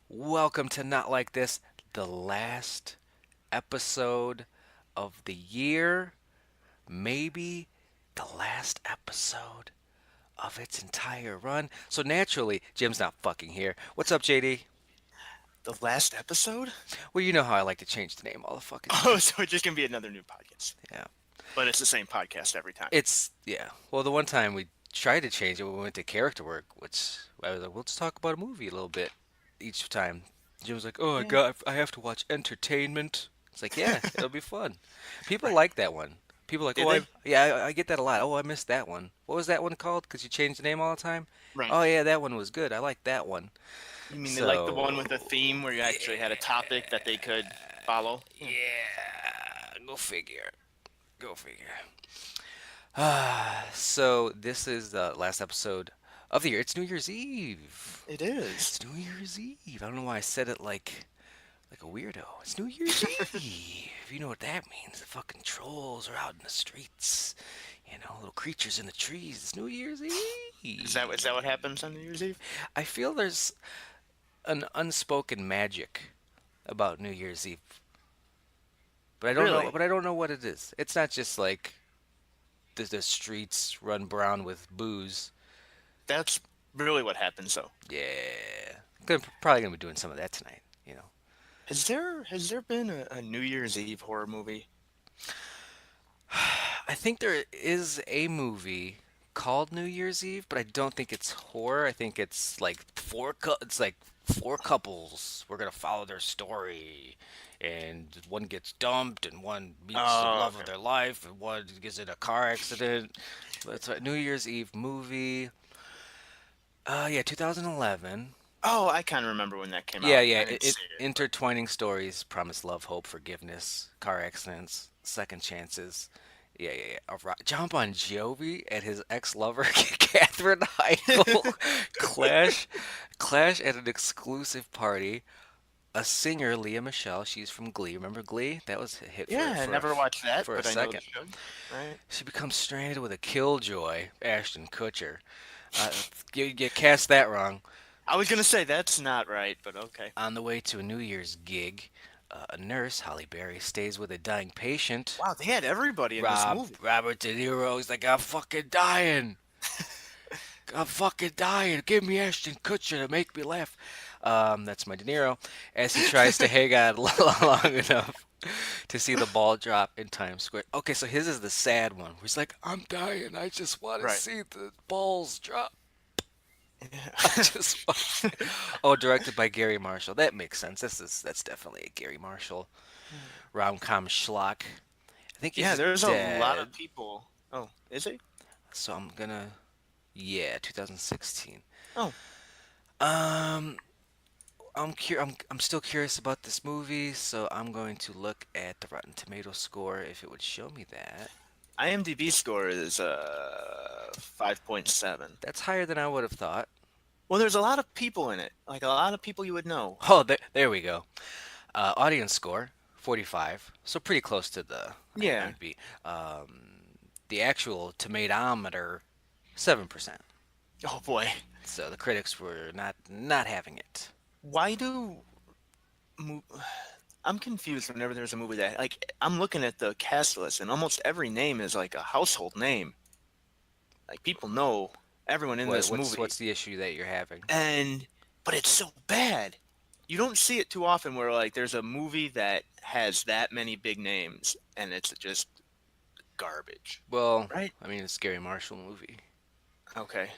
Welcome to Not Like This, the last episode of the year, maybe the last episode of its entire run. So naturally, Jim's not fucking here. What's up, JD? The last episode? Well, you know how I like to change the name all the fucking Oh, time. so it's just gonna be another new podcast. Yeah. But it's the same podcast every time. Yeah. Well, the one time we tried to change it, we went to character work, which I was like, well, let's talk about a movie a little bit each time. Jim was like, oh, Yeah. I have to watch entertainment. It's like, yeah, it'll be fun. People Right. like that one. People are like, Did oh, they? I get that a lot. Oh, I missed that one. What was that one called? Because you change the name all the time. Right. Oh yeah, that one was good. I like that one. You mean they like the one with a So theme where you actually had a topic that they could follow? Yeah. yeah, go figure. Go figure. So this is the last episode of the year. It's New Year's Eve. It is. It's New Year's Eve. I don't know why I said it like a weirdo. It's New Year's Eve. You know what that means? The fucking trolls are out in the streets. Little creatures in the trees. It's New Year's Is that what Eve. happens on New Year's Eve? I feel there's an unspoken magic about New Year's Eve, but I don't know. Really? But I don't know what it is. It's not just like the streets run brown with booze. That's really what happens though. Yeah, probably gonna be doing some of that tonight. Has there been a New Year's Eve horror movie? I think there is a movie called New Year's Eve, but I don't think it's horror. I think it's like it's like four couples. We're gonna follow their story, and one gets dumped, and one meets the Oh, love of okay. their life, and one gets in a car accident. But it's a New Year's Eve movie. Yeah, 2011. Oh, I kind of remember when that came Yeah, out. yeah. I didn't see it, but Intertwining stories, promise, love, hope, forgiveness, car accidents, second chances. Yeah. All right. John Bon Jovi and his ex-lover Katherine Heigl clash, clash at an exclusive party. A singer, Leah Michelle, she's from Glee. Remember Glee? That was a hit yeah, I never watched that, for a but I know the second. show. Right. She becomes stranded with a killjoy, Ashton Kutcher. Uh, you cast that wrong. I was gonna say that's not right, but okay. On the way to a New Year's gig, a nurse, Holly Berry, stays with a dying patient. Wow, they had everybody in this movie. Robert De Niro, he's like, I'm fucking dying. I'm fucking dying. Give me Ashton Kutcher to make me laugh. That's my De Niro. As he tries to hang on long enough to see the ball drop in Times Square. Okay, so his is the sad one. Where he's like, I'm dying. I just want to Right. see the balls drop. I Yeah. just want... Oh, directed by Gary Marshall. That makes sense. That's definitely a Gary Marshall rom-com schlock. I think Yeah, he's there's a lot dead. of people. Oh, is he? So I'm gonna, yeah, 2016. Oh, Um, I'm still curious about this movie, so I'm going to look at the Rotten Tomato score if it would show me that. IMDb score is 5.7. That's higher than I would have thought. Well, there's a lot of people in it. Like a lot of people you would know. Oh, there we go. Audience score 45, so pretty close to the Yeah. IMDb. The actual tomatometer 7%. Oh boy. So the critics were not having it. Why do mo- I'm confused whenever there's a movie that like I'm looking at the cast list and almost every name is like a household name. Like people know everyone in this What's movie. the issue that you're having? And but it's so bad. You don't see it too often where like there's a movie that has that many big names and it's just garbage. Well, Right? I mean, it's a Gary Marshall movie. Okay.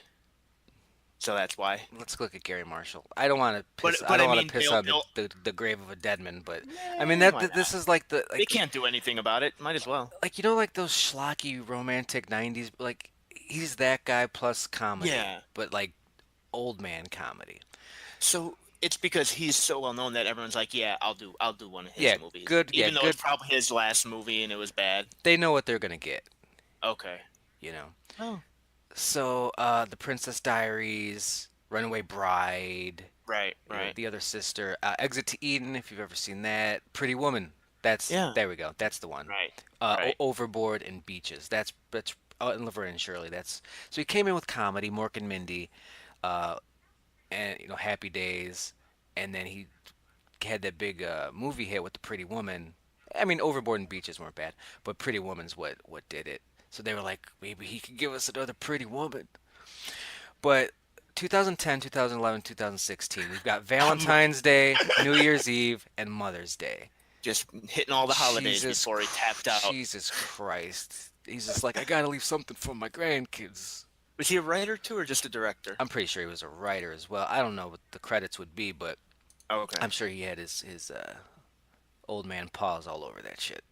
So that's why. Let's look at Gary Marshall. I don't want to But piss. I but I don't want to mean piss they'll on they'll the grave of a dead man, but I mean why this not? is like the They can't do anything about it. Might as well. like those schlocky romantic '90s. Like he's that guy plus comedy, Yeah. but like old man comedy. So it's because he's so well known that everyone's like, yeah, I'll do one of his Yeah, movies. good. Yeah, Even though it's good. probably his last movie and it was bad. They know what they're gonna get. Okay. You know. Oh. So, The Princess Diaries, Runaway Bride, Right, right. the other sister, Exit to Eden, if you've ever seen that, Pretty Woman. Yeah. There we go. That's the one. Right. Right. Overboard and Beaches. That's and Laverne and Shirley. That's so he came in with comedy, Mork and Mindy, uh, and Happy Days. and then he had that big movie hit with the Pretty Woman. I mean, Overboard and Beaches weren't bad, but Pretty Woman's what did it. So they were like, maybe he could give us another Pretty Woman. But 2010, 2011, 2016, we've got I'm Valentine's Day, New Year's Eve, and Mother's Day. just hitting all the holidays before he tapped out. Jesus Christ. He's just like, I gotta leave something for my grandkids. Was he a writer too, or just a director? I'm pretty sure he was a writer as well. I don't know what the credits would be, but Oh, okay. I'm sure he had his old man paws all over that shit.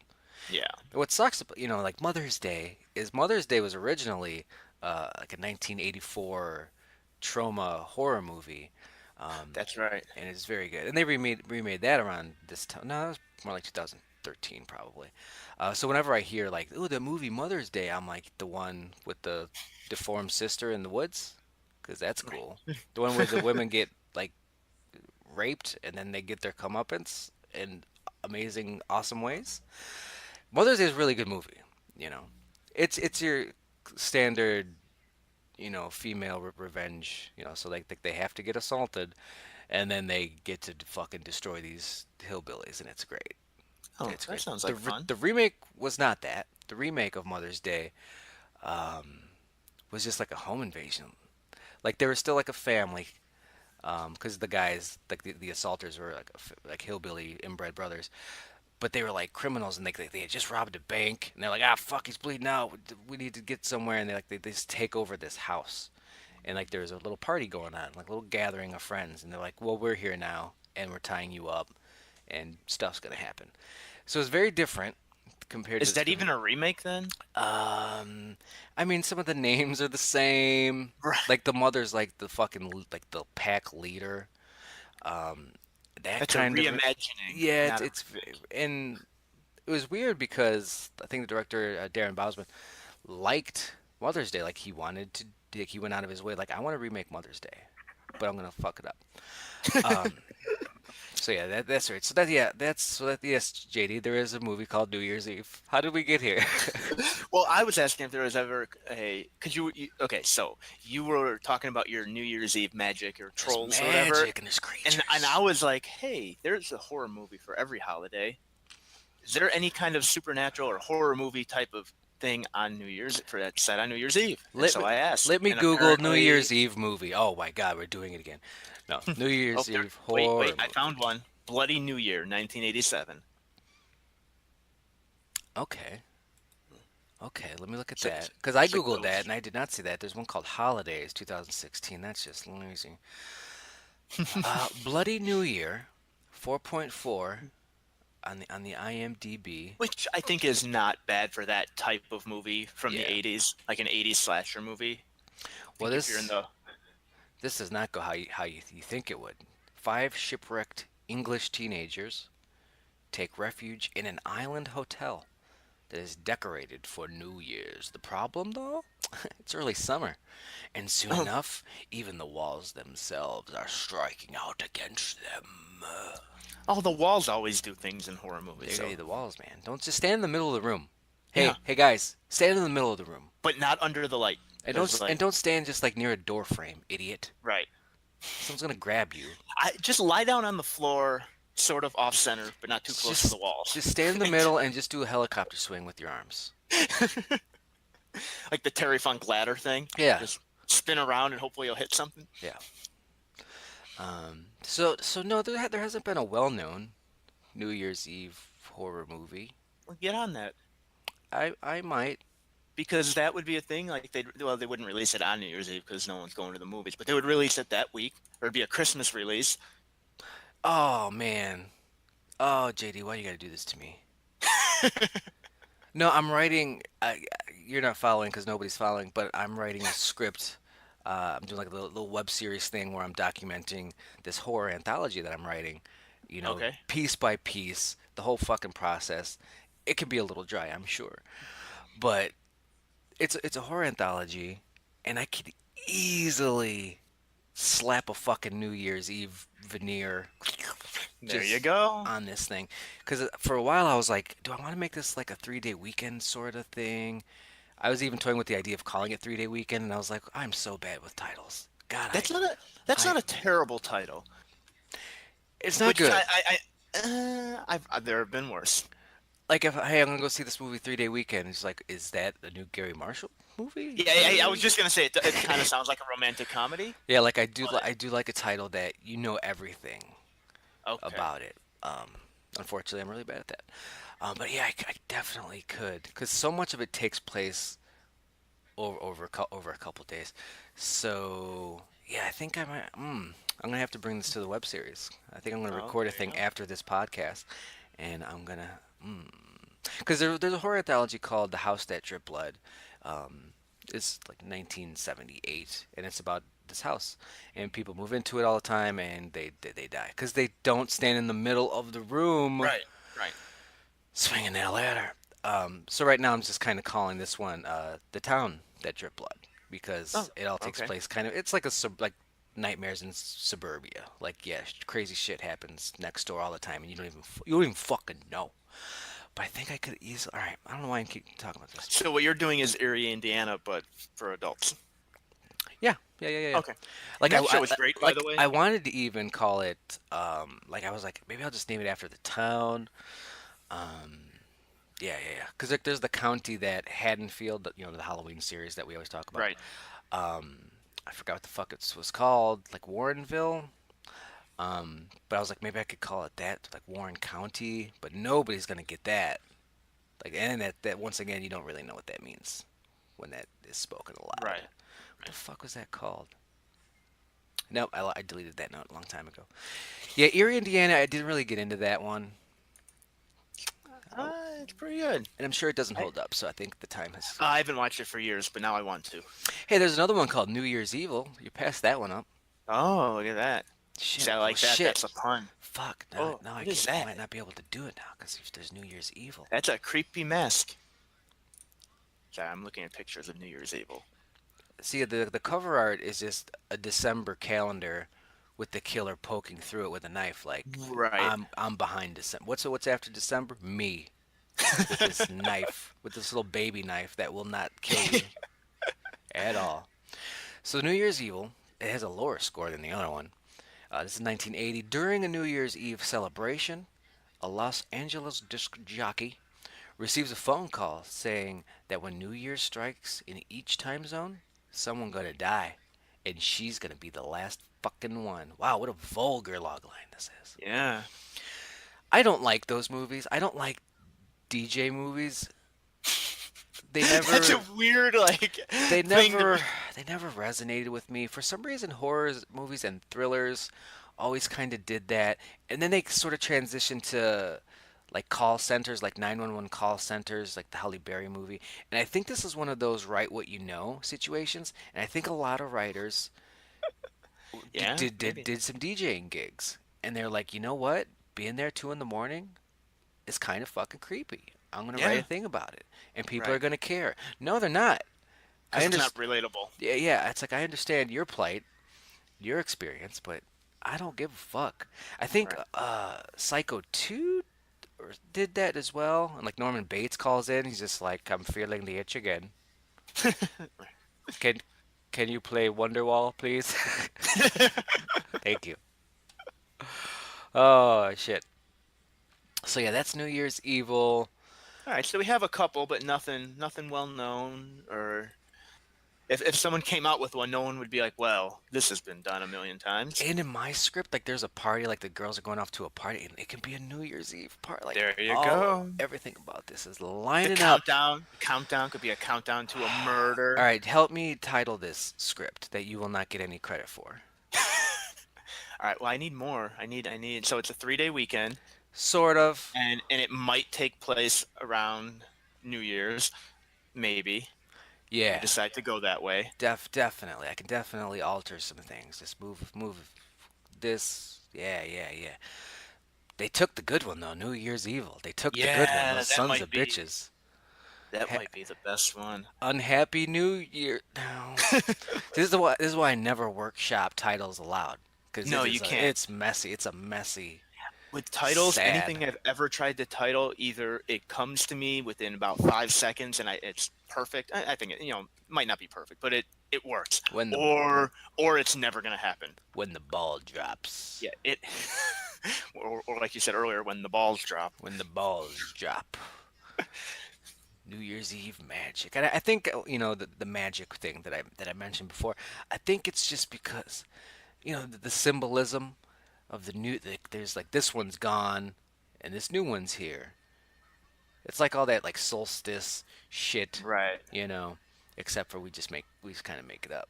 Yeah, What sucks, like Mother's Day was originally like a 1984 trauma horror movie, that's right. and it's very good. And they remade that around this time. No, it was more like 2013 probably. So whenever I hear like, oh, the movie Mother's Day, I'm like the one with the deformed sister in the woods, because that's cool. The one where the women get like raped and then they get their comeuppance in amazing, awesome ways. Mother's Day is a really good movie. You know, it's your standard, female revenge. So like they have to get assaulted, and then they get to fucking destroy these hillbillies, and it's great. Oh, It's that great. sounds The like fun. the remake was not that. The remake of Mother's Day was just like a home invasion. Like they were still like a family, because the guys, like the assaulters, were like like hillbilly inbred brothers, but they were like criminals, and they had just robbed a bank, and they're like, ah, fuck, he's bleeding out. We need to get somewhere, and they just take over this house, and like there's a little party going on, like a little gathering of friends, and they're like, well, we're here now, and we're tying you up, and stuff's gonna happen. So it's very different compared Is to that even a remake then? I mean, some of the names are the same. Right. Like the mother's like the fucking like the pack leader. Um, that That's a kind of reimagining, yeah, not a it's remake. and it was weird because I think the director Darren Bousman liked Mother's Day. Like he wanted to, like, he went out of his way. Like I want to remake Mother's Day, but I'm gonna fuck it up. Um, so yeah, that's right. So that yeah, that's so that yes, JD, there is a movie called New Year's Eve. How did we get here? Well, I was asking if there was ever a because okay, so you were talking about your New Year's Eve magic or There's trolls or whatever, magic and there's and I creatures. was like, hey, there's a horror movie for every holiday. Is there any kind of supernatural or horror movie type of thing on New Year's for that set on New Year's Eve? And Let so me I asked, let me and Google New apparently, Year's Eve movie. Oh my God, we're doing it again. No, New oh, Year's there, Eve wait, horror I movie. found one. Bloody New Year, 1987. Okay, okay, let me look at So, that because I so googled that and I did not see that. There's one called Holidays 2016. That's just lazy. Bloody New Year, 4.4 on the IMDb. which I think is not bad for that type of movie from the Yeah. 80s, like an 80s slasher movie. I Well, think if you're in this the this does not go how you think it would. Five shipwrecked English teenagers take refuge in an island hotel that is decorated for New Year's. The problem, though, it's early summer, and soon enough, even the walls themselves are striking out against them. oh, the walls always do things in horror movies, They're so the walls, man. Don't just stand in the middle of the room. yeah, Hey, guys, stand in the middle of the room, but not under the light. and There's like don't stand just like near a door frame, idiot. right. Someone's gonna grab you. I just lie down on the floor, sort of off center, but not too close to the Just walls. just stand in the middle and just do a helicopter swing with your arms. Like the Terry Funk ladder thing. Yeah, Just spin around and hopefully you'll hit something. yeah. So no, there hasn't been a well-known New Year's Eve horror movie. Well, get on that. I might. Because that would be a thing. Like they wouldn't release it on New Year's Eve because no one's going to the movies, but they would release it that week, or it'd be a Christmas release. Oh man. Oh JD, why you gotta do this to me? No, I'm writing. You're not following because nobody's following, but I'm writing a script. I'm doing like a little web series thing where I'm documenting this horror anthology that I'm writing. Okay. Piece by piece, the whole fucking process. It can be a little dry, I'm sure, but it's a horror anthology, and I could easily slap a fucking New Year's Eve veneer There you just go. on this thing. Because for a while I was like, do I want to make this like a 3-day weekend sort of thing? I was even toying with the idea of calling it 3-day weekend, and I was like, I'm so bad with titles. God, That's not a I terrible title. It's not which good. there have been worse. Like if hey, I'm gonna go see this movie 3 Day Weekend. It's like, is that the new Gary Marshall movie? Yeah, yeah, yeah, I was just gonna say it kind of sounds like a romantic comedy, Yeah, like but I do like a title that you know everything okay. about it. Unfortunately, I'm really bad at that. But yeah, I definitely could, because so much of it takes place over a couple days. So yeah, I think I might. I'm gonna have to bring this to the web series. I think I'm gonna Oh, record a there you thing go. after this podcast, and I'm gonna. Because there's a horror anthology called The House That Dripped Blood. Um, it's like 1978, and it's about this house, and people move into it all the time, and they die because they don't stand in the middle of the room Right, right. swinging that ladder. So right now I'm just kind of calling this one The Town That Dripped Blood Oh, because it all takes okay. place kind of. It's like like nightmares in suburbia. Like yeah, crazy shit happens next door all the time, and you don't even fucking know. But I think I could easily. All right, I don't know why I keep talking about this. So what you're doing is Erie, Indiana, but for adults. Yeah, yeah. Okay. And Like that show is great, by the way. I wanted to even call it. Like I was like maybe I'll just name it after the town. Yeah. Because like, there's the county that Haddonfield, the Halloween series that we always talk about. Right. I forgot what the fuck it was called, like Warrenville. But I was like, maybe I could call it that, like Warren County. But nobody's gonna get that. Like, and that once again, you don't really know what that means when that is spoken aloud. Right. What the fuck was that called? No, I deleted that note a long time ago. Yeah, Erie, Indiana. I didn't really get into that one, It's pretty good. and I'm sure it doesn't I hold up. So I think the time has. I haven't watched it for years, but now I want to. Hey, there's another one called New Year's Evil. You passed that one up. Oh, look at that. Shit. See, I Well, like that. shit. That's a pun. Fuck. Oh, Now what is I that? might not be able to do it now because there's New Year's Evil. That's a creepy mask. Sorry, I'm looking at pictures of New Year's Evil. See, the cover art is just a December calendar with the killer poking through it with a knife. Like Right. I'm behind December. What's after December? Me with this knife, with this little baby knife that will not kill you at all. So New Year's Evil, it has a lower score than the other one. This is 1980. During a New Year's Eve celebration, a Los Angeles disc jockey receives a phone call saying that when New Year strikes in each time zone, someone gonna die, and she's gonna be the last fucking one. Wow, what a vulgar logline this is. Yeah. I don't like those movies. I don't like DJ movies. They That's a never weird like they thing to. never they never resonated with me. For some reason horror movies and thrillers always kind of did that. And then they sort of transitioned to like call centers, like 911 call centers, like the Halle Berry movie. And I think this is one of those write what you know situations. And I think a lot of writers Yeah, maybe. did some DJing gigs. And they're like, you know what? Being there 2 in the morning is kind of fucking creepy. I'm gonna write a Yeah. thing about it, and people are Right. gonna care. No, they're not. I Because it's not understand. relatable. Yeah, it's like I understand your plight, your experience, but I don't give a fuck. I think Right. Psycho 2 did that as well. And like Norman Bates calls in, he's just like, "I'm feeling the itch again. Can can you play Wonderwall, please?" Thank you. Oh shit. So yeah, that's New Year's Evil. All right, so we have a couple, but nothing well known. Or if someone came out with one, no one would be like, "Well, this has been done a million times." And in my script, like there's a party, like the girls are going off to a party, and it can be a New Year's Eve party. Like There you all go. everything about this is The lining up. countdown. The countdown could be a countdown to a All murder. right, help me title this script that you will not get any credit for. All right. Well, I need more. I need. So it's a 3-day weekend, Sort of. and it might take place around New Year's, maybe. If we Yeah, decide to go that way. definitely. I can definitely alter some things. Just move this. Yeah. They took the good one though. New Year's Evil. They took the good one. Yeah, Those sons of bitches. that Ha- might be the best one. Unhappy New Year. No. This is why I never workshop titles aloud because No, you can't. it's messy. It's a messy, With titles, sad. anything I've ever tried to title, either it comes to me within about 5 seconds, and it's perfect. I think it, might not be perfect, but it works. When the Or it's never gonna happen. when the ball drops. Yeah, it. Or like you said earlier, when the balls drop. When the balls drop. New Year's Eve magic. And I think the magic thing that I mentioned before. I think it's just because the symbolism of the new. There's like this one's gone, and this new one's here. It's like all that like solstice shit, Right. you know. Except for we just kind of make it up.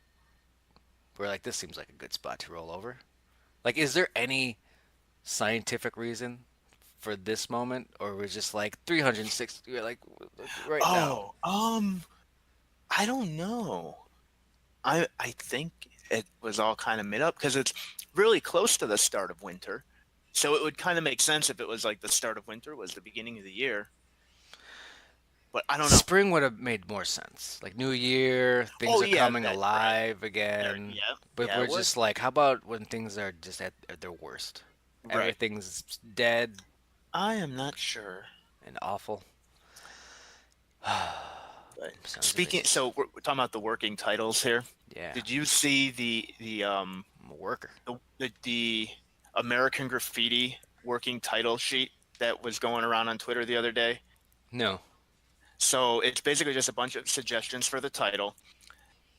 We're like this seems like a good spot to roll over. Like, is there any scientific reason for this moment, or we're just like 360, like right now? Oh, I don't know. I think it was all kind of made up because it's really close to the start of winter. So it would kind of make sense if it was like the start of winter was the beginning of the year. But I don't know. Spring would have made more sense. Like New Year, things Oh are yeah, coming that right. alive again. Yeah, But yeah, we're it would. just like, how about when things are just at their worst? Right. Everything's dead I am not sure. and awful. But Sounds of speaking, bitches. so we're talking about the working titles here. Yeah, Did you see I'm a worker. the American Graffiti working title sheet that was going around on Twitter the other day? No. So it's basically just a bunch of suggestions for the title.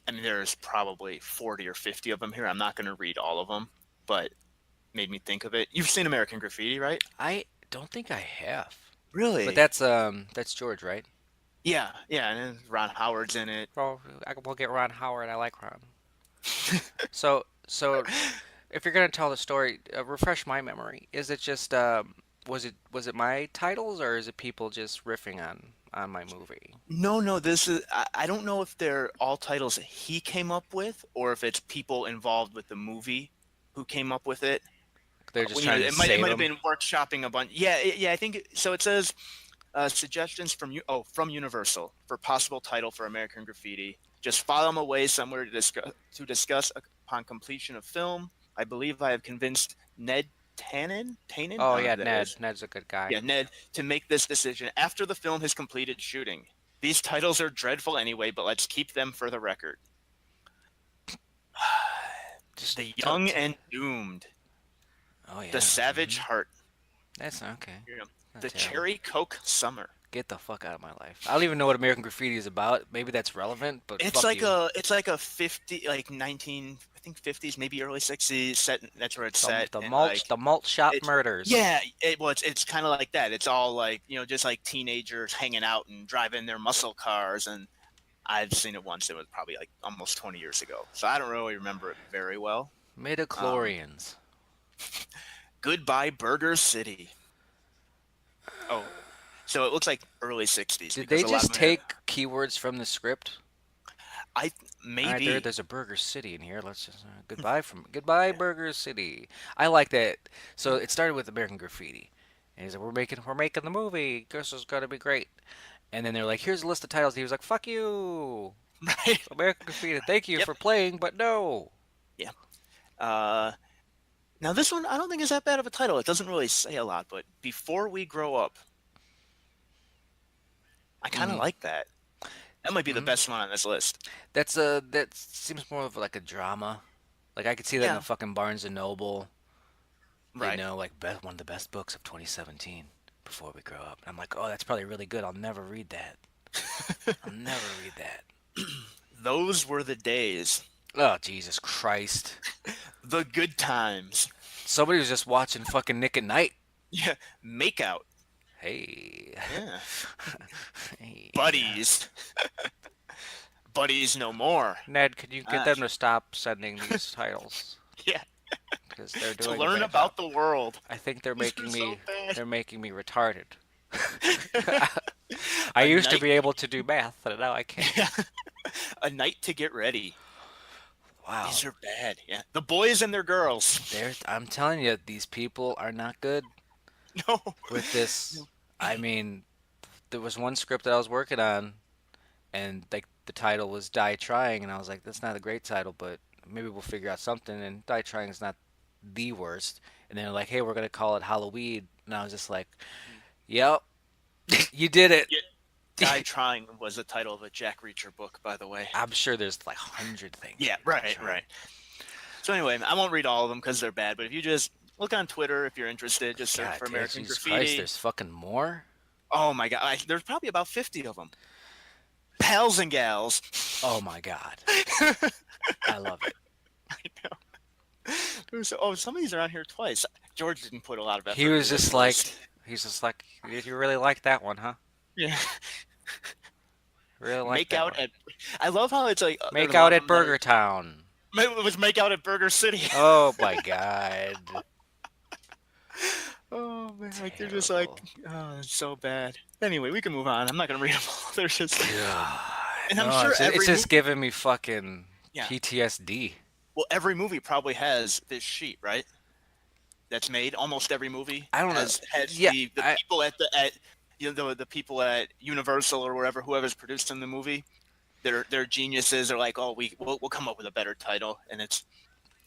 I mean, there's probably 40 or 50 of them here. I'm not going to read all of them, but made me think of it. You've seen American Graffiti, right? I don't think I have. But Really? that's George, right? Yeah, yeah. And then Ron Howard's in it. Well, we'll get Ron Howard. I like Ron. So if you're gonna tell the story, refresh my memory. Is it just was it my titles or is it people just riffing on my movie? No, no, this is, I don't know if they're all titles that he came up with or if it's people involved with the movie who came up with it. They're just Well, trying to it save might have them. been workshopping a bunch. Yeah, yeah, I think so. It says suggestions from you. Oh, from Universal for possible title for American Graffiti. Just file them away somewhere to discuss upon completion of film. I believe I have convinced Ned Tannen. Oh I don't know yeah, who that Ned. is. Ned's a good guy. Yeah, Ned, to make this decision after the film has completed shooting. These titles are dreadful anyway, but let's keep them for the record. Just The Young and Doomed, oh The yeah. Savage Heart, That's okay. you know, Not The terrible. Cherry Coke Summer. Get the fuck out of my life. I don't even know what American Graffiti is about. Maybe that's relevant, but It's fuck like you. a 50 like 19 I think 50s maybe early 60s set. That's where it's The set the and mulch like the malt shop it's murders. yeah it's kind of like that. It's all like just like teenagers hanging out and driving their muscle cars. And I've seen it once. It was probably like almost 20 years ago, so I don't really remember it very well. um Midichlorians. Goodbye Burger City. Oh, so it looks like early 60s Did because they a lot of just them have, take keywords from the script? I All right, maybe. there's a Burger City in here. Let's just goodbye Burger City. I like that. So it started with American Graffiti, and he's like, we're making the movie. This is gonna be great. And then they're like, here's a list of titles. He was like, fuck you, Right. American Graffiti. Thank you Yep. for playing, but no. Yeah. uh Now this one I don't think is that bad of a title. It doesn't really say a lot, but Before We Grow Up, I kind of Mm, like that. That might be the mm. best one on this list. That seems more of like a drama. Like I could see that in a Yeah, fucking Barnes and Noble. right. Like one of the best books of 2017. Before we grow up, and I'm like, oh, that's probably really good. I'll never read that. I'll never read that. Those were the days. Oh, Jesus Christ. The good times. Somebody was just watching fucking Nick at Night. Yeah, make out. Hey. Yeah. Hey. Buddies. Buddies no more. Ned, can you get Ah, them to stop sending these titles? yeah. Because they're To doing a learn bad job. about the world. I think they're These are making so me bad. they're making me retarded. I A used to night. be able to do math, and now I can't. Yeah. A night to get ready. Wow. These are bad. Yeah. The boys and their girls. I'm telling you, these people are not good No. with this. No. I mean, there was one script that I was working on, and like the title was Die Trying, and I was like, that's not a great title, but maybe we'll figure out something. And Die Trying is not the worst. And they're like, hey, we're gonna call it Halloween, and I was just like, yep, you did it. Yeah. Die Trying was the title of a Jack Reacher book, by the way. I'm sure there's like 100 things Yeah, that are die right, trying. right. So anyway, I won't read all of them because they're bad. But if you just look on Twitter, if you're interested, just search God for damn, American Jesus Christ, Graffiti. there's fucking more. Oh my God, there's probably about 50 of them. Pals and gals. Oh my God, I love it. Oh, some of these are on here twice. George didn't put a lot of He effort was into this just like, list. he's just like, did you really like that one, huh? Yeah. Really like Make that out one. at. I love how it's like there's Make a lot out of at them that are. Burger Town. It was make out at Burger City. Oh my God, Oh man, like they're just like, terrible. oh, it's so bad. Anyway, we can move on. I'm not gonna read them all. They're just, God, and I'm no, sure it's every just movie. giving me fucking Yeah. PTSD. Well, every movie probably has this sheet, right? That's made. Almost every movie I don't know. has Yeah, the people at the people at Universal or wherever whoever's producing the movie. They're geniuses. Are like, oh, we'll come up with a better title, and it's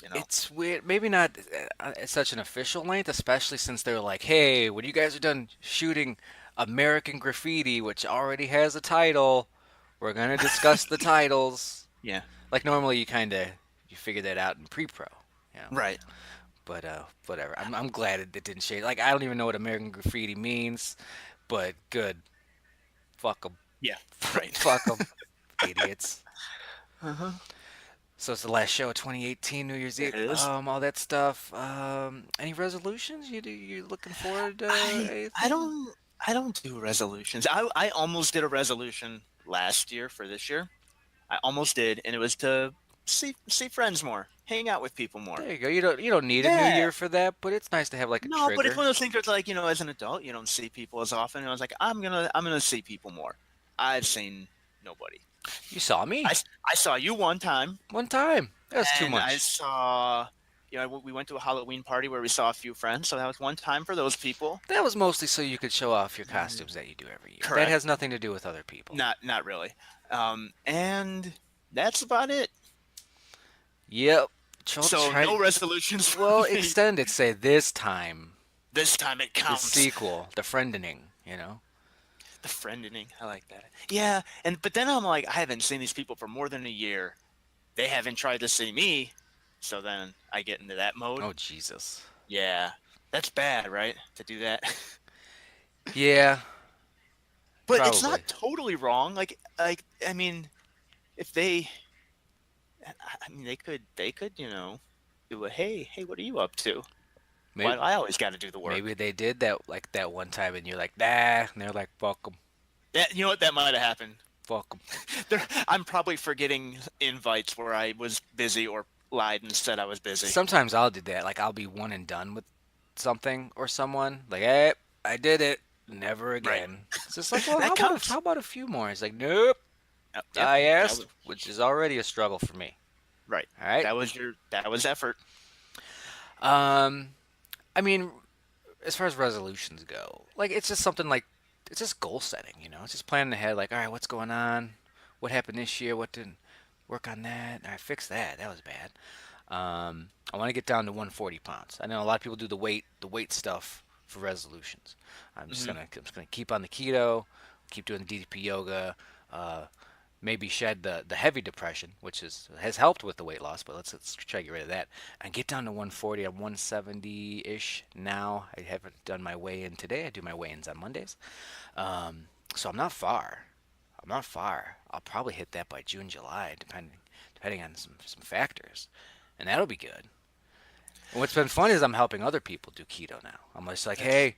you know it's weird. Maybe not at such an official length, especially since they're like, "Hey, when you guys are done shooting American Graffiti, which already has a title, we're gonna discuss the titles." yeah, Like normally, you figure that out in pre-pro, you know. right, But whatever. I'm glad it didn't change. Like I don't even know what American Graffiti means, but good. Fuck them. yeah, right. Fuck them, idiots. Uh-huh. So it's the last show of 2018, New Year's It Eve, is. all that stuff. Any resolutions? You looking forward to I anything? don't do resolutions. I almost did a resolution last year for this year. I almost did, and it was to see friends more, hang out with people more. There you go. You don't need a new Yeah. year for that, but it's nice to have like a No, but it's trigger. one of those things that's like, as an adult, you don't see people as often. And I was like, I'm gonna see people more. I've seen nobody. You saw I, me I saw you one time, one time. That's too and I much. saw, we went to a Halloween party where we saw a few friends. So that was one time for those people. That was mostly so you could show off your costumes that you do every year. That Correct. has nothing to do with other people. Not really. And that's about it. Yep. So no resolutions for Well, me. extend it. Say this time. This time it The counts. sequel, the friendening. You know. The friendening, I like that. Yeah, but then I'm like, I haven't seen these people for more than a year. They haven't tried to see me, so then I get into that mode. Oh Jesus. Yeah, that's bad, right? To do that, Yeah, but it's probably. not totally wrong. Like I mean, if they, I mean, they could, do a hey, what are you up to? Why Maybe do I always got to do the maybe work? they did that like that one time, and you're like, nah, and they're like, fuck them, That you know what that might have happened. fuck them. I'm probably forgetting invites where I was busy or lied and said I was busy. Sometimes I'll do that. Like I'll be one and done with something or someone. Like, hey, I did it. Never Right. again. It's just like, well, That how counts. about a few more? It's like, nope. Yep. I That asked, was which is already a struggle for me. right. All right. That was effort. Um, I mean, as far as resolutions go, like it's just something like it's just goal setting. It's just planning ahead. Like, all right, what's going on? What happened this year? What didn't work on that? All right, fix that. That was bad. I want to get down to 140 pounds. I know a lot of people do the weight stuff for resolutions. Hmm. I'm just gonna keep on the keto, keep doing the DDP yoga. Maybe shed the heavy depression, which has helped with the weight loss, but let's try to get rid of that and get down to 140. I'm 170 ish now. I haven't done my weigh in today. I do my weigh-ins on Mondays, so I'm not far. I'm not far. I'll probably hit that by June, July, depending on some factors, and that'll be good. And what's been fun is I'm helping other people do keto now. I'm just like, That's hey,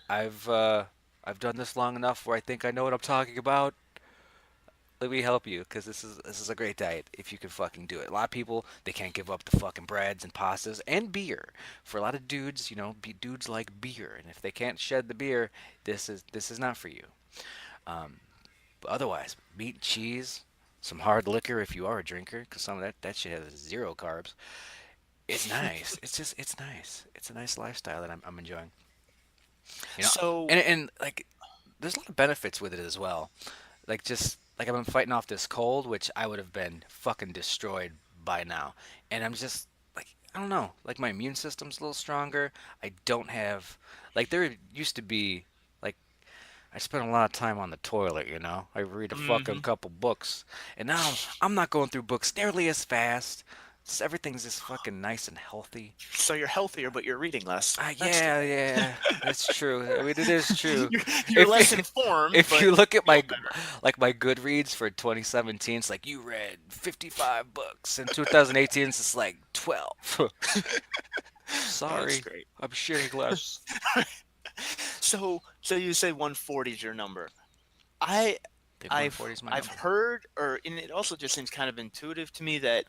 I've done this long enough where I think I know what I'm talking about. Let me help you because this is a great diet if you can fucking do it. A lot of people they can't give up the fucking breads and pastas and beer. For a lot of dudes, dudes like beer, and if they can't shed the beer, this is not for you. But otherwise, meat, and cheese, some hard liquor if you are a drinker, because some of that shit has zero carbs. It's nice. It's nice. It's a nice lifestyle that I'm enjoying. You know, so. and like there's a lot of benefits with it as well. Like just like I've been fighting off this cold, which I would have been fucking destroyed by now. And I'm just like I don't know, like my immune system's a little stronger. I don't have like there used to be like I spent a lot of time on the toilet, you know. I read a fucking Hmm. couple books, and now I'm not going through books nearly as fast. Just everything's just fucking nice and healthy. So you're healthier, but you're reading less. Ah, That's too yeah, yeah, that's true. I mean, it is bad. true. You're If less informed, if but you look at feel my better. like my Goodreads for 2017, it's like you read 55 books. In 2018, it's just like 12. Oh, that's Sorry, great. I'm shitting less. So you say 140 is your number. I I think I've 140 is my I've number. heard, or and it also just seems kind of intuitive to me that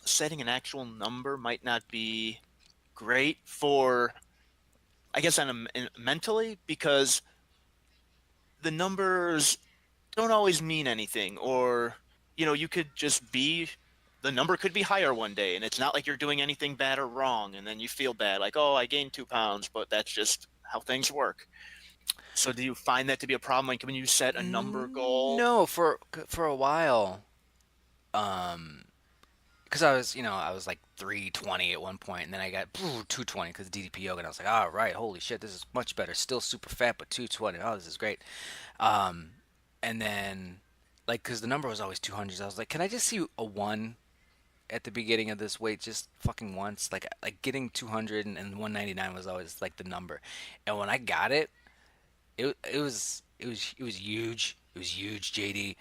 setting an actual number might not be great for, I guess, mentally, because the numbers don't always mean anything, or you could just be the number could be higher one day, and it's not like you're doing anything bad or wrong, and then you feel bad, like, oh, I gained 2 pounds, but that's just how things work. So do you find that to be a problem, like when you set a number goal? No, for a while, um, because I was like 320 at one point, and then I got 220 because of DDP yoga, and I was like, all right, holy shit, this is much better. Still super fat, but 220. Oh, this is great. Um, and then, like, because the number was always 200s, I was like, can I just see a one at the beginning of this weight just fucking once? Like getting 200 and 199 was always like the number, and when I got it, it was huge. It was huge, JD.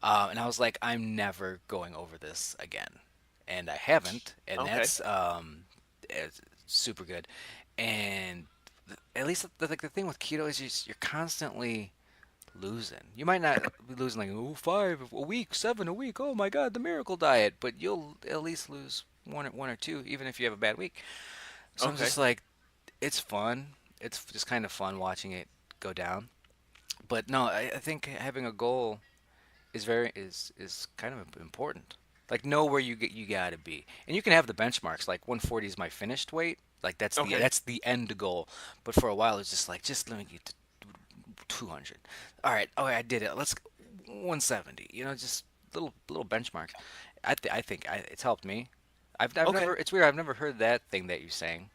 And I was like, I'm never going over this again, and I haven't, and Okay. that's it's super good. And at least like the thing with keto is you're constantly losing. You might not be losing like five a week, seven a week. Oh my God, the miracle diet, but you'll at least lose one or two, even if you have a bad week. So I'm Okay. just like, it's fun. It's just kind of fun watching it go down. But no, I think having a goal is kind of important. Like know where you gotta be, and you can have the benchmarks. Like 140 is my finished weight. Like Okay. that's the end goal. But for a while, it's just like just let me get to 200. All right, oh I did it. Let's 170. You know, just little benchmarks. I think it's helped me. I've Okay. never. It's weird. I've never heard that thing that you're saying.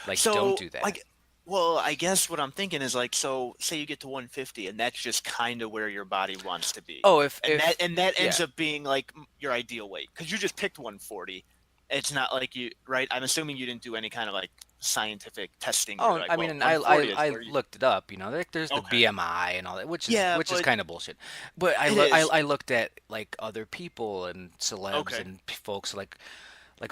Like don't So, do that. like, well, I guess what I'm thinking is, like, so say you get to 150, and that's just kind of where your body wants to be, Oh, and that ends yeah. up being like your ideal weight because you just picked 140. It's not like you, right? I'm assuming you didn't do any kind of like scientific testing where you're Oh, like, I well, mean, 140 is I where you. looked it up. You know, there's the Okay. BMI and all that, Yeah, which is but kind of bullshit. But it is. I looked at like other people and celebs Okay. and folks like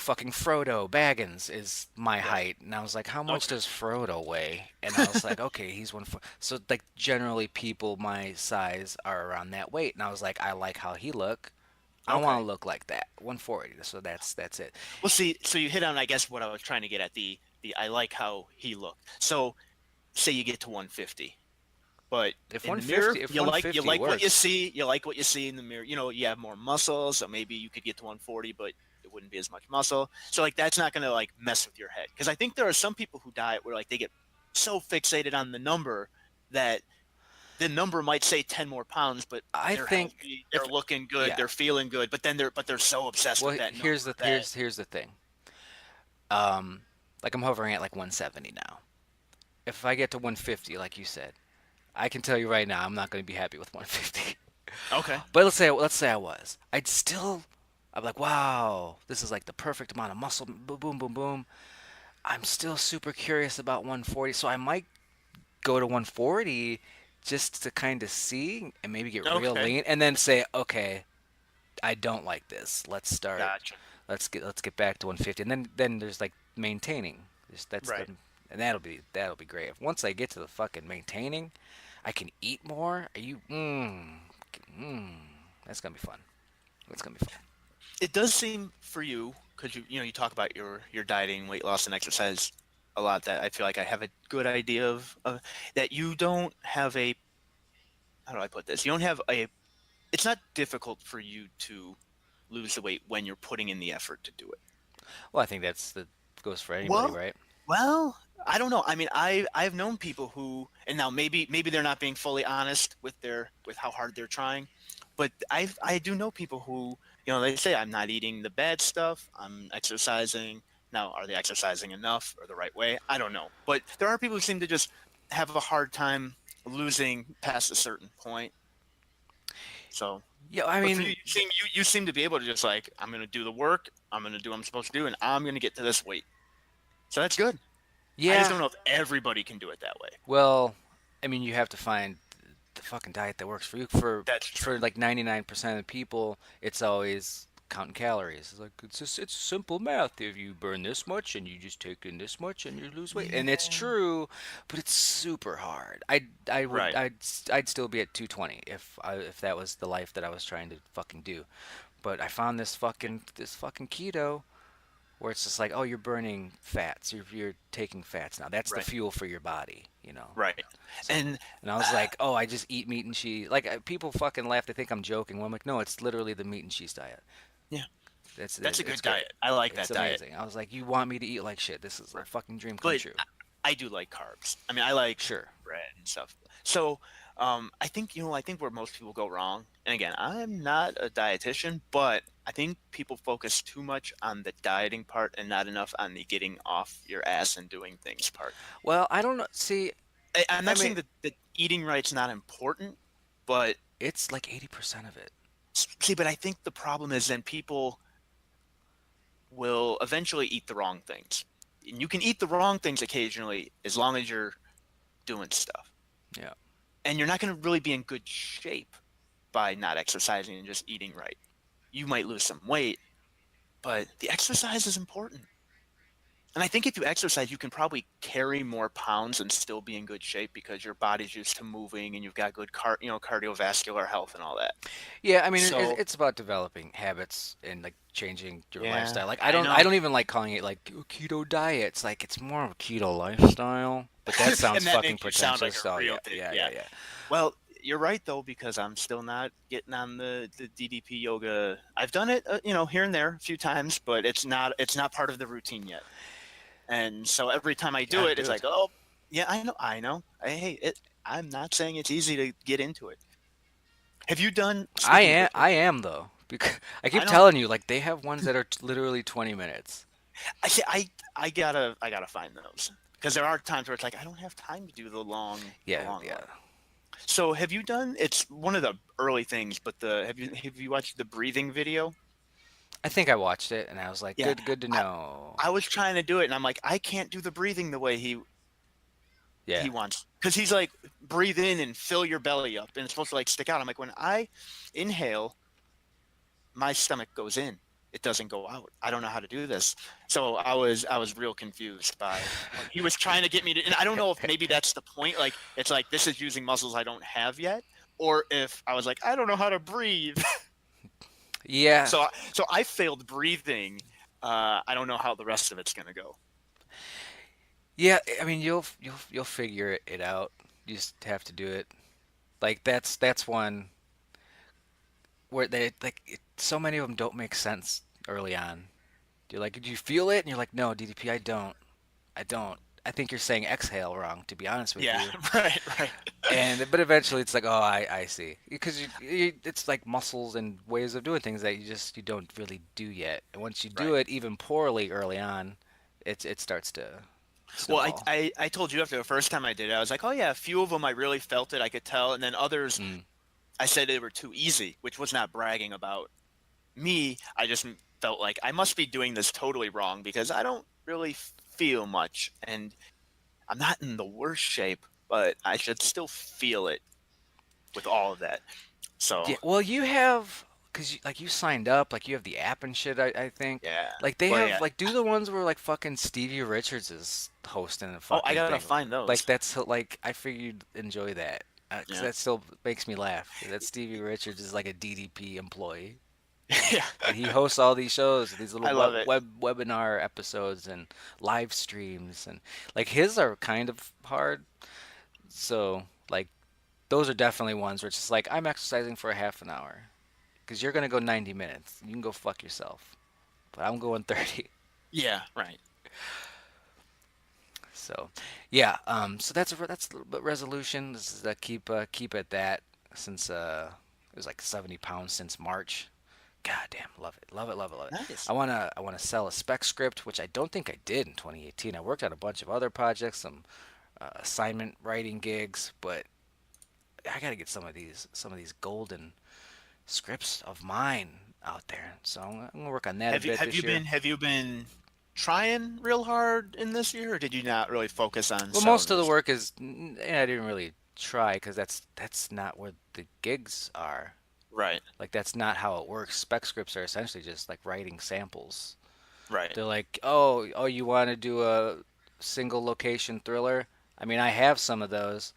fucking Frodo Baggins is my Right. height, and I was like, how much Okay. does Frodo weigh? And I was like, okay, he's 1 foot. So like generally people my size are around that weight, and I was like, I like how he look. I want Okay. to look like that, 140. So that's it. Well, see, so you hit on, I guess, what I was trying to get at, the I like how he looked. So, say you get to 150. But in the mirror, If you 150 like what you works, see. You like what you see in the mirror. You have more muscle, so maybe you could get to 140, but it wouldn't be as much muscle. So like that's not gonna like mess with your head, because I think there are some people who diet where like they get so fixated on the number that the number might say 10 more pounds, but I they're think healthy, they're if looking good, yeah. they're feeling good, but then they're so obsessed with Well, that number that. here's the thing. Um, like I'm hovering at like 170 now. If I get to 150, like you said, I can tell you right now, I'm not going to be happy with 150. Okay. But let's say I was. I'm like, wow, this is like the perfect amount of muscle. Boom, boom, boom, boom. I'm still super curious about 140, so I might go to 140 just to kind of see and maybe get real Okay. lean, and then say, okay, I don't like this. Gotcha. Let's get back to 150, and then there's like maintaining. Just that's the Right. and that'll be great. Once I get to the fucking maintaining, I can eat more. Are you mm, that's gonna be fun. That's gonna be fun. It does seem for you, because you talk about your dieting, weight loss, and exercise a lot, that I feel like I have a good idea of that you don't have a, how do I put this? You don't have a, it's not difficult for you to lose the weight when you're putting in the effort to do it. Well, I think that's the goes for anybody, Well, right? well, I don't know. I mean, I've known people who, and now maybe they're not being fully honest with with how hard they're trying, but I do know people who, they say, I'm not eating the bad stuff, I'm exercising. Now, are they exercising enough or the right way? I don't know, but there are people who seem to just have a hard time losing past a certain point. So, Yeah, I but for you, mean, you seem to be able to just like, I'm gonna do the work, I'm gonna do what I'm supposed to do, and I'm gonna get to this weight. So that's good. I just yeah. don't know if everybody can do it that way. Well, I mean, you have to find the fucking diet that works for you. That's For true. like 99% of the people, it's always counting calories. It's like it's simple math. If you burn this much and you just take in this much and you lose weight, and it's Yeah. true, but it's super hard. Right. I'd still be at 220 if that was the life that I was trying to fucking do. But I found this fucking keto where it's just like, oh, you're burning fats. You're taking fats now. That's the Right. fuel for your body, you know. Right. So, And and I was like, oh, I just eat meat and cheese. Like people fucking laugh. They think I'm joking. Well, I'm like, no, it's literally the meat and cheese diet. yeah, that's a It's good great. diet. I like It's that diet. amazing. I was like, you want me to eat like shit? This is a Right. fucking dream come But true. I do like carbs. I mean, I like Sure. bread and stuff. So, I think, I think where most people go wrong, and again, I'm not a dietitian, but I think people focus too much on the dieting part and not enough on the getting off your ass and doing things part. Well, I don't know. See, I'm I not mean, saying that eating right's not important, but it's like 80% of it. see, but I think the problem is then people will eventually eat the wrong things. And you can eat the wrong things occasionally as long as you're doing stuff. Yeah. And you're not going to really be in good shape by not exercising and just eating right. You might lose some weight, but the exercise is important. And I think if you exercise, you can probably carry more pounds and still be in good shape because your body's used to moving and you've got good cardiovascular health and all that. Yeah, I mean, So, it's about developing habits and like changing your yeah, lifestyle. Like I I know. don't even like calling it like keto diet. It's like it's more of a keto lifestyle. But that sounds And that fucking makes you sound like pretentious. a So real yeah, thing. yeah, yeah, Yeah. yeah. Well, you're right though because I'm still not getting on the DDP yoga. I've done it, here and there a few times, but it's not part of the routine yet. And so every time I do Gotta it, it's do like, it. oh, yeah, I know. Hey, I'm not saying it's easy to get into it. Have you done? Speaking of which, I am though because I keep I know. telling you like they have ones that are literally 20 minutes. I see. I gotta find those because there are times where it's like I don't have time to do the Yeah, long yeah. one. So have you done? It's one of the early things, but the have you watched the breathing video? I think I watched it and I was like, Yeah, good to I know. I was trying to do it, and I'm like, I can't do the breathing the way Yeah. he wants because he's like, breathe in and fill your belly up, and it's supposed to like stick out. I'm like, when I inhale, my stomach goes in. It doesn't go out. I don't know how to do this. So I was real confused by when he was trying to get me to, and I don't know if maybe that's the point. Like it's like this is using muscles I don't have yet, or if I was like I don't know how to breathe. Yeah. So I failed breathing. I don't know how the rest of it's gonna go. Yeah, I mean you'll figure it out. You just have to do it. Like that's one where they like so many of them don't make sense early on. You're like, do you feel it? And you're like, no, DDP, I don't. I don't. I think you're saying exhale wrong, to be honest with Yeah, you. right, right. And but eventually it's like, oh, I see, because it's like muscles and ways of doing things that you don't really do yet. And once you do Right. it even poorly early on, it starts to Well, I, snowball. I I told you after the first time I did it, I was like, oh yeah, a few of them I really felt it, I could tell, and then others Mm, I said they were too easy, which was not bragging about me. I just felt like I must be doing this totally wrong because I don't really feel much, and I'm not in the worst shape, but I should still feel it with all of that. So yeah. Well, you have because like you signed up, like you have the app and shit. I think yeah, like they well have yeah. like do the ones where like fucking Stevie Richards is hosting a Oh, I fucking gotta thing. find Like those. that's like I figured you'd enjoy that because Yeah, that still makes me laugh. That Stevie Richards is like a DDP employee. yeah. And he hosts all these shows, these little I love it. webinar episodes and live streams, and like his are kind of hard. So like those are definitely ones where it's just like I'm exercising for a half an hour because you're gonna go 90 minutes. You can go fuck yourself, but I'm going 30. Yeah, right. So yeah, so that's a little bit resolution. This is keep at that since it was like 70 pounds since March. God damn, love it, love it, love it, love it. Nice. I wanna sell a spec script, which I don't think I did in 2018. I worked on a bunch of other projects, some assignment writing gigs, but I gotta get some of these golden scripts of mine out there. So I'm gonna work on that a bit this year. Have you been trying real hard in this year, or did you not really focus on Well, selling most of the those? work is I didn't really try because that's not where the gigs are. Right, Like that's not how it works. Spec scripts are essentially just like writing samples. right, They're like, oh, you want to do a single location thriller? I mean, I have some of those,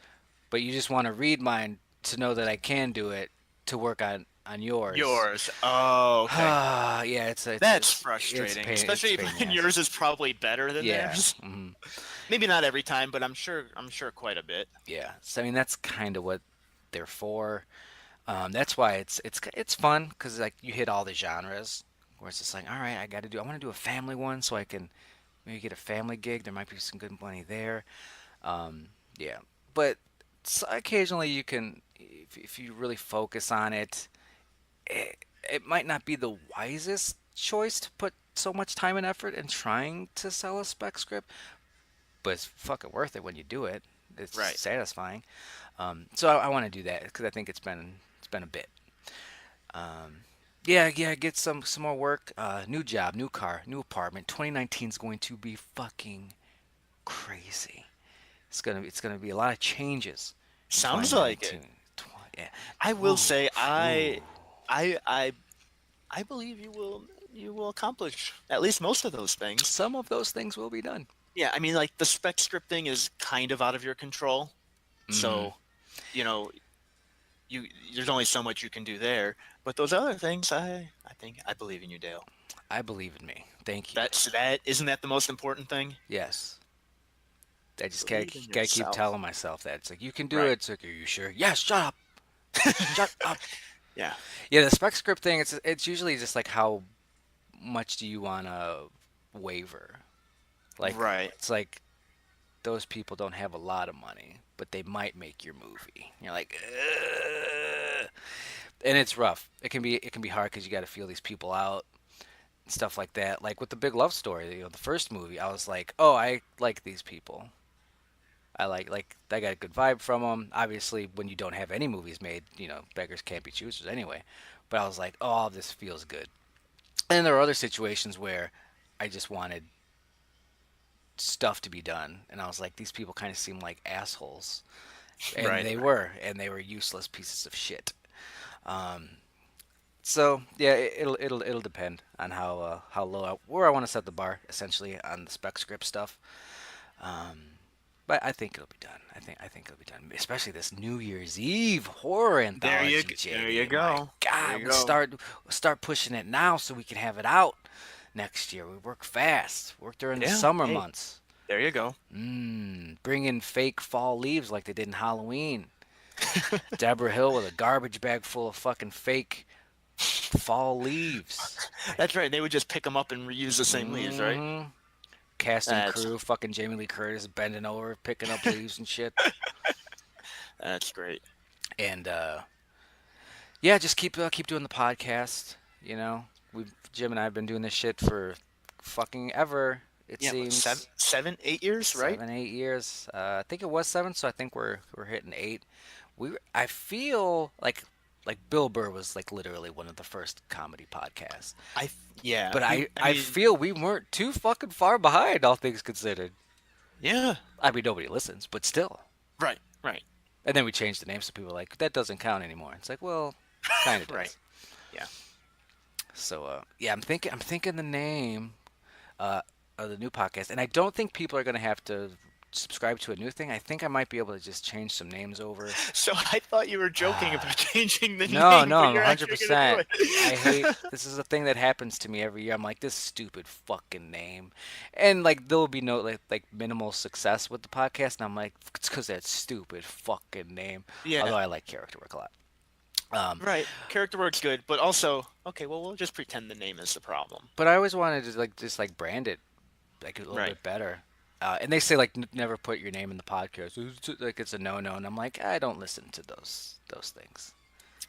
but you just want to read mine to know that I can do it to work on yours. yours. Oh, okay. Yeah, That's it's frustrating, it's especially pain in the when ass. yours is probably better than Yeah. theirs. Hmm. Maybe not every time, but I'm sure quite a bit. Yeah. So I mean, that's kind of what they're for. That's why it's fun because like you hit all the genres. Where it's just like, all right, I want to do a family one so I can maybe get a family gig. There might be some good money there. Um, yeah, but occasionally you can, if you really focus on it, it might not be the wisest choice to put so much time and effort in trying to sell a spec script, but it's fucking worth it when you do it. It's Right. satisfying. So I want to do that because I think it's been a bit. Yeah, get some more work. New job, new car, new apartment. 2019 is going to be fucking crazy. It's gonna be a lot of changes in Sounds like it. 2019. Yeah. I will Ooh, say ooh. I I I believe you will accomplish at least most of those things. Some of those things will be done. Yeah, I mean like the spec scripting is kind of out of your control. Hmm. So, you know, you there's only so much you can do there. But those other things, I think I believe in you, Dale. I believe in me. Thank you. That isn't that the most important thing? Yes. I just gotta, Believe in gotta keep yourself. telling myself that. It's like, you can do it. Right. It's like, are you sure? Yes, shut up. Shut up. Yeah. Yeah, the spec script thing, it's usually just like how much do you want to waver? Like, Right. it's like those people don't have a lot of money, but they might make your movie. You're like, ugh. And it's rough. It can be hard because you got to feel these people out and stuff like that. Like with the Big Love Story, the first movie, I was like, oh, I like these people. I like I got a good vibe from them. Obviously, when you don't have any movies made, beggars can't be choosers anyway. But I was like, oh, this feels good. And there were other situations where I just wanted stuff to be done, and I was like, these people kind of seem like assholes, and Right. they were useless pieces of shit. Um, so yeah, it'll depend on how low where I want to set the bar essentially on the spec script stuff. Um, but I think it'll be done. I think it'll be done, especially this New Year's Eve horror anthology, There you JD. My go. There God, you we'll go. start pushing it now so we can have it out next year. We work fast. Work during the Yeah. summer Hey, months. there you go. Bring in fake fall leaves like they did in Halloween. Deborah Hill with a garbage bag full of fucking fake fall leaves. That's right. They would just pick them up and reuse the same leaves, right? Hmm. Cast and That's crew, fucking Jamie Lee Curtis bending over, picking up leaves and shit. that's great. And yeah, just keep doing the podcast. We Jim and I have been doing this shit for fucking ever. It Yeah, what, seems 7, 8 years, right? 7, 8 years. I think it was 7, so I think we're hitting 8. I feel like Bill Burr was like literally one of the first comedy podcasts, Yeah, but he. I I mean, feel we weren't too fucking far behind, all things considered. yeah. I mean, nobody listens, but still. Right, right, And then we changed the name, so people are like, that doesn't count anymore. It's like, well, kind of right. does. Yeah. So yeah, I'm thinking the name uh, of the new podcast, and I don't think people are gonna have to subscribe to a new thing. I think I might be able to just change some names over. So I thought you were joking about changing the No, name, no, but I'm you're actually gonna do 100%. I hate it. this is a thing that happens to me every year. I'm like, this stupid fucking name, and like there will be no like minimal success with the podcast, and I'm like, it's because that stupid fucking name. Yeah. Although I like character work a lot. Um, Right. Character work's good, but also, okay, well, we'll just pretend the name is the problem. but I always wanted to like just like brand it like a little Right. bit better. And they say like never put your name in the podcast. Like it's a no-no, and I'm like, I don't listen to those things.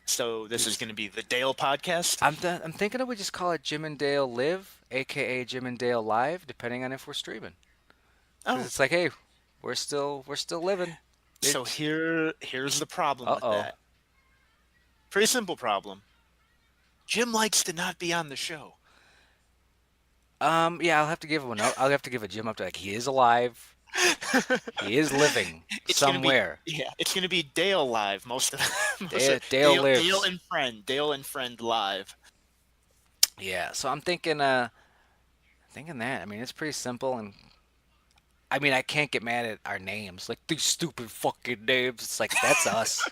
So this is Just going to be the Dale podcast. I'm thinking we just call it Jim and Dale Live, aka Jim and Dale Live, depending on if we're streaming. Because Oh, it's like, hey, we're still living. So It's here's the problem with uh-oh. that. Pretty simple problem. Jim likes to not be on the show. Yeah, I'll have to give him I'll have to give a Jim up to like he is alive. He is living It's gonna be somewhere. yeah, it's gonna be Dale live most of most of Dale lives. Dale and friend live. Yeah, so I'm thinking that. I mean, it's pretty simple and I mean, I can't get mad at our names. Like these stupid fucking names. It's like that's us.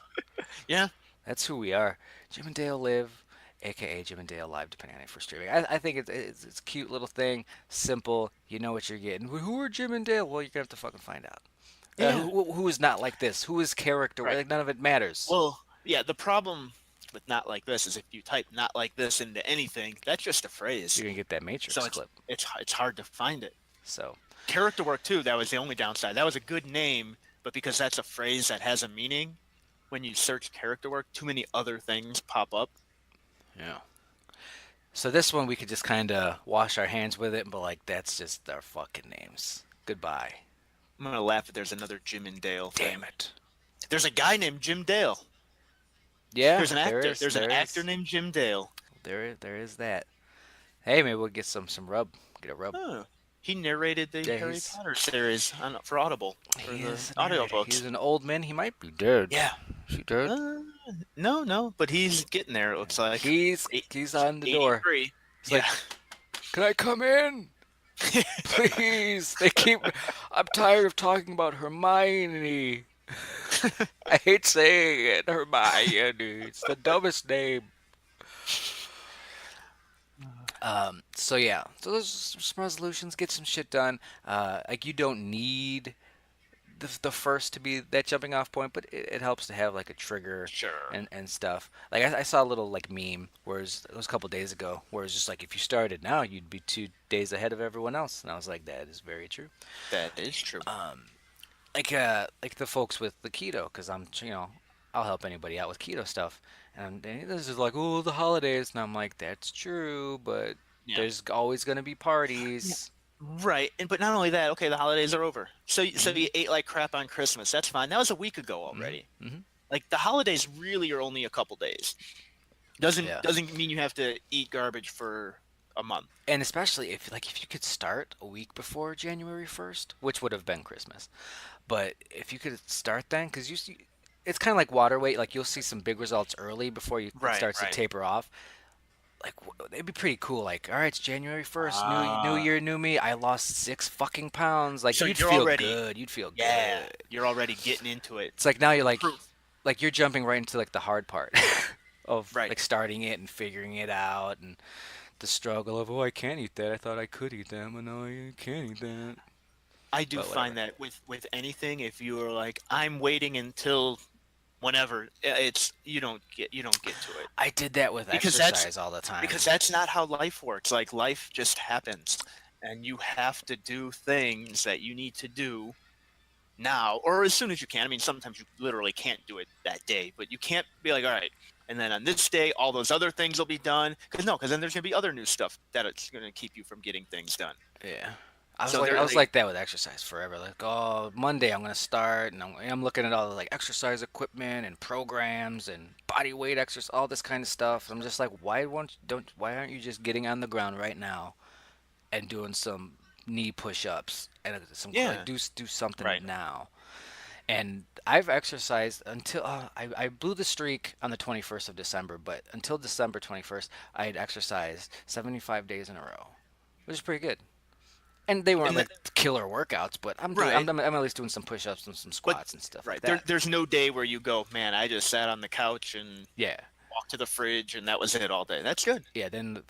Yeah, That's who we are. Jim and Dale live, aka Jim and Dale live, depending on it for streaming. I think it's a cute little thing, simple. You know what you're getting. Who are Jim and Dale? Well, you're gonna have to fucking find out. yeah, Who is not like this? Who is character? right. Like none of it matters. Well, yeah, the problem with not like this is if you type not like this into anything, that's just a phrase. You're gonna get that So Matrix clip. it's hard to find it. So Character work too, that was the only downside. That was a good name, but because that's a phrase that has a meaning, when you search character work, too many other things pop up. yeah. So this one we could just kind of wash our hands with it, but like that's just our fucking names. Goodbye. I'm gonna laugh if there's another Jim and Dale Damn thing. it. There's a guy named Jim Dale. Yeah, There's an there actor. is. There's an There actor is. named Jim Dale. There is that. Hey, maybe we'll get some rub. Get a rub. Huh. He narrated the Yeah, Harry Potter series for Audible for he the is a narrator. He's audiobooks. an old man. He might be dead. Yeah. Is he dead? Uh, no, but he's getting there. It looks like Eight- He's on the door. 83. He's Yeah. like, can I come in? Please. They keep. I'm tired of talking about Hermione. I hate saying it, Hermione. It's the dumbest name. So yeah, so those are some resolutions. Get some shit done. Like you don't need the first to be that jumping off point, but it helps to have like a trigger Sure. and stuff. Like I saw a little like meme, whereas it was a couple days ago, where it's just like if you started now, you'd be 2 days ahead of everyone else, and I was like, that is very true. That is true. Like the folks with the keto, because I'll help anybody out with keto stuff, and this is like, oh, the holidays, and I'm like, that's true, but Yeah. there's always gonna be Yeah. parties. Right. And but not only that, okay, the holidays are over. So Hmm. you ate like crap on Christmas. That's fine. That was a week ago Hmm. already. Hmm. Like the holidays really are only a couple days. Doesn't Yeah. doesn't mean you have to eat garbage for a month. And especially if you could start a week before January 1st, which would have been Christmas, but if you could start then, because you see, it's kind of like water weight. Like you'll see some big results early before it Right, starts to right. taper off. Like it'd be pretty cool. Like, all right, it's January 1st, new Ah. year, new me. I lost 6 fucking pounds. Like So you'd you're feel already good. You'd feel yeah, good. you're already getting into it. It's like now Proof. like you're jumping right into like the hard part of Right. like starting it and figuring it out and the struggle of, oh, I can't eat that. I thought I could eat that, but no, I can't eat that. I do But find whatever. that with anything, if you are like, I'm waiting until whenever, it's you don't get to it I did that with because that's exercise all the time. because that's not how life works. Like life just happens, and you have to do things that you need to do now or as soon as you can. I mean, sometimes you literally can't do it that day, but you can't be like, all right, and then on this day, all those other things will be done. Because then there's gonna be other new stuff that it's gonna keep you from getting things done. Yeah. I was So like they're I was like, like that with exercise forever. Like, oh, Monday I'm gonna start, and I'm looking at all the like exercise equipment and programs and body weight exercise, all this kind of stuff. I'm just like, why aren't you just getting on the ground right now and doing some knee push-ups and some like yeah, do something right. now. And I've exercised until I blew the streak on the 21st of December, but until December 21st, I had exercised 75 days in a row, which is pretty good. And they weren't And like killer workouts, but right, I'm at least doing some push-ups and some but squats and stuff like right that. there's no day where you go, man, I just sat on the couch and Yeah, walked to the fridge and that was it all day. That's good. yeah. Then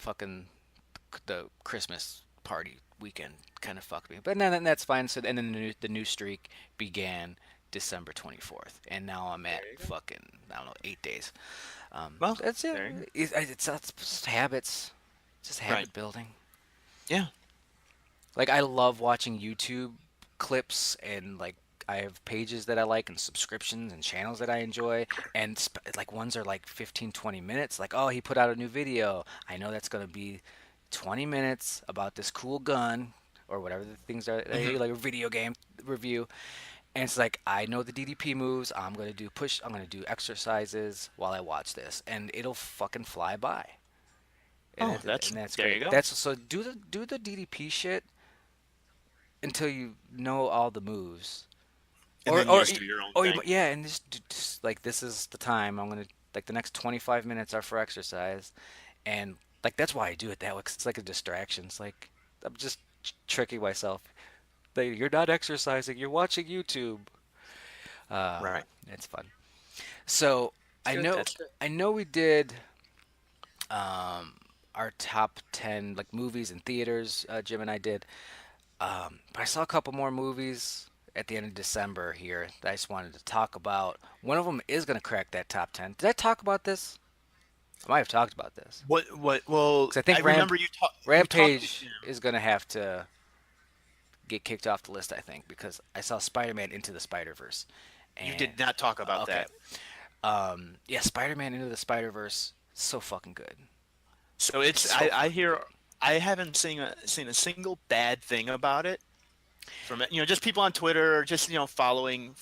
the Christmas party weekend kind of fucked me, but then that's fine. So and then the new streak began December 24th, and now I'm at There you go. fucking I don't know 8 days. Well, That's it. there you go. It's just habits, just Right. habit building. Yeah. Like I love watching YouTube clips and like I have pages that I like and subscriptions and channels that I enjoy and like ones are like 15, 20 minutes. Like, oh, he put out a new video. I know that's going to be 20 minutes about this cool gun or whatever the things are, Hmm. like a video game review. And it's like I know the DDP moves. I'm gonna do push. I'm gonna do exercises while I watch this, and it'll fucking fly by. Oh, And that's there great. you go. That's so do the DDP shit until you know all the moves, And then you or just do your own or you, thing. yeah, and just like this is the time I'm gonna like the next 25 minutes are for exercise, and like that's why I do it that way. 'Cause it's like a distraction. It's like I'm just tricking myself. Like, you're not exercising. You're watching YouTube. Uh, Right. it's fun. So That's I good. know That's good. I know we did um, our top 10 like movies and theaters. Jim and I did. But I saw a couple more movies at the end of December here that I just wanted to talk about. One of them is going to crack that top 10. Did I talk about this? I might have talked about this. What, well, Because I I think remember you talked, Rampage is going to have to get kicked off the list, I think, because I saw Spider Man Into the Spider Verse. you And, did not talk about okay. that. Yeah, Spider Man Into the Spider Verse, so fucking good. So It's it's so I fucking hear good. I haven't seen a single bad thing about it from it. Just people on Twitter, just following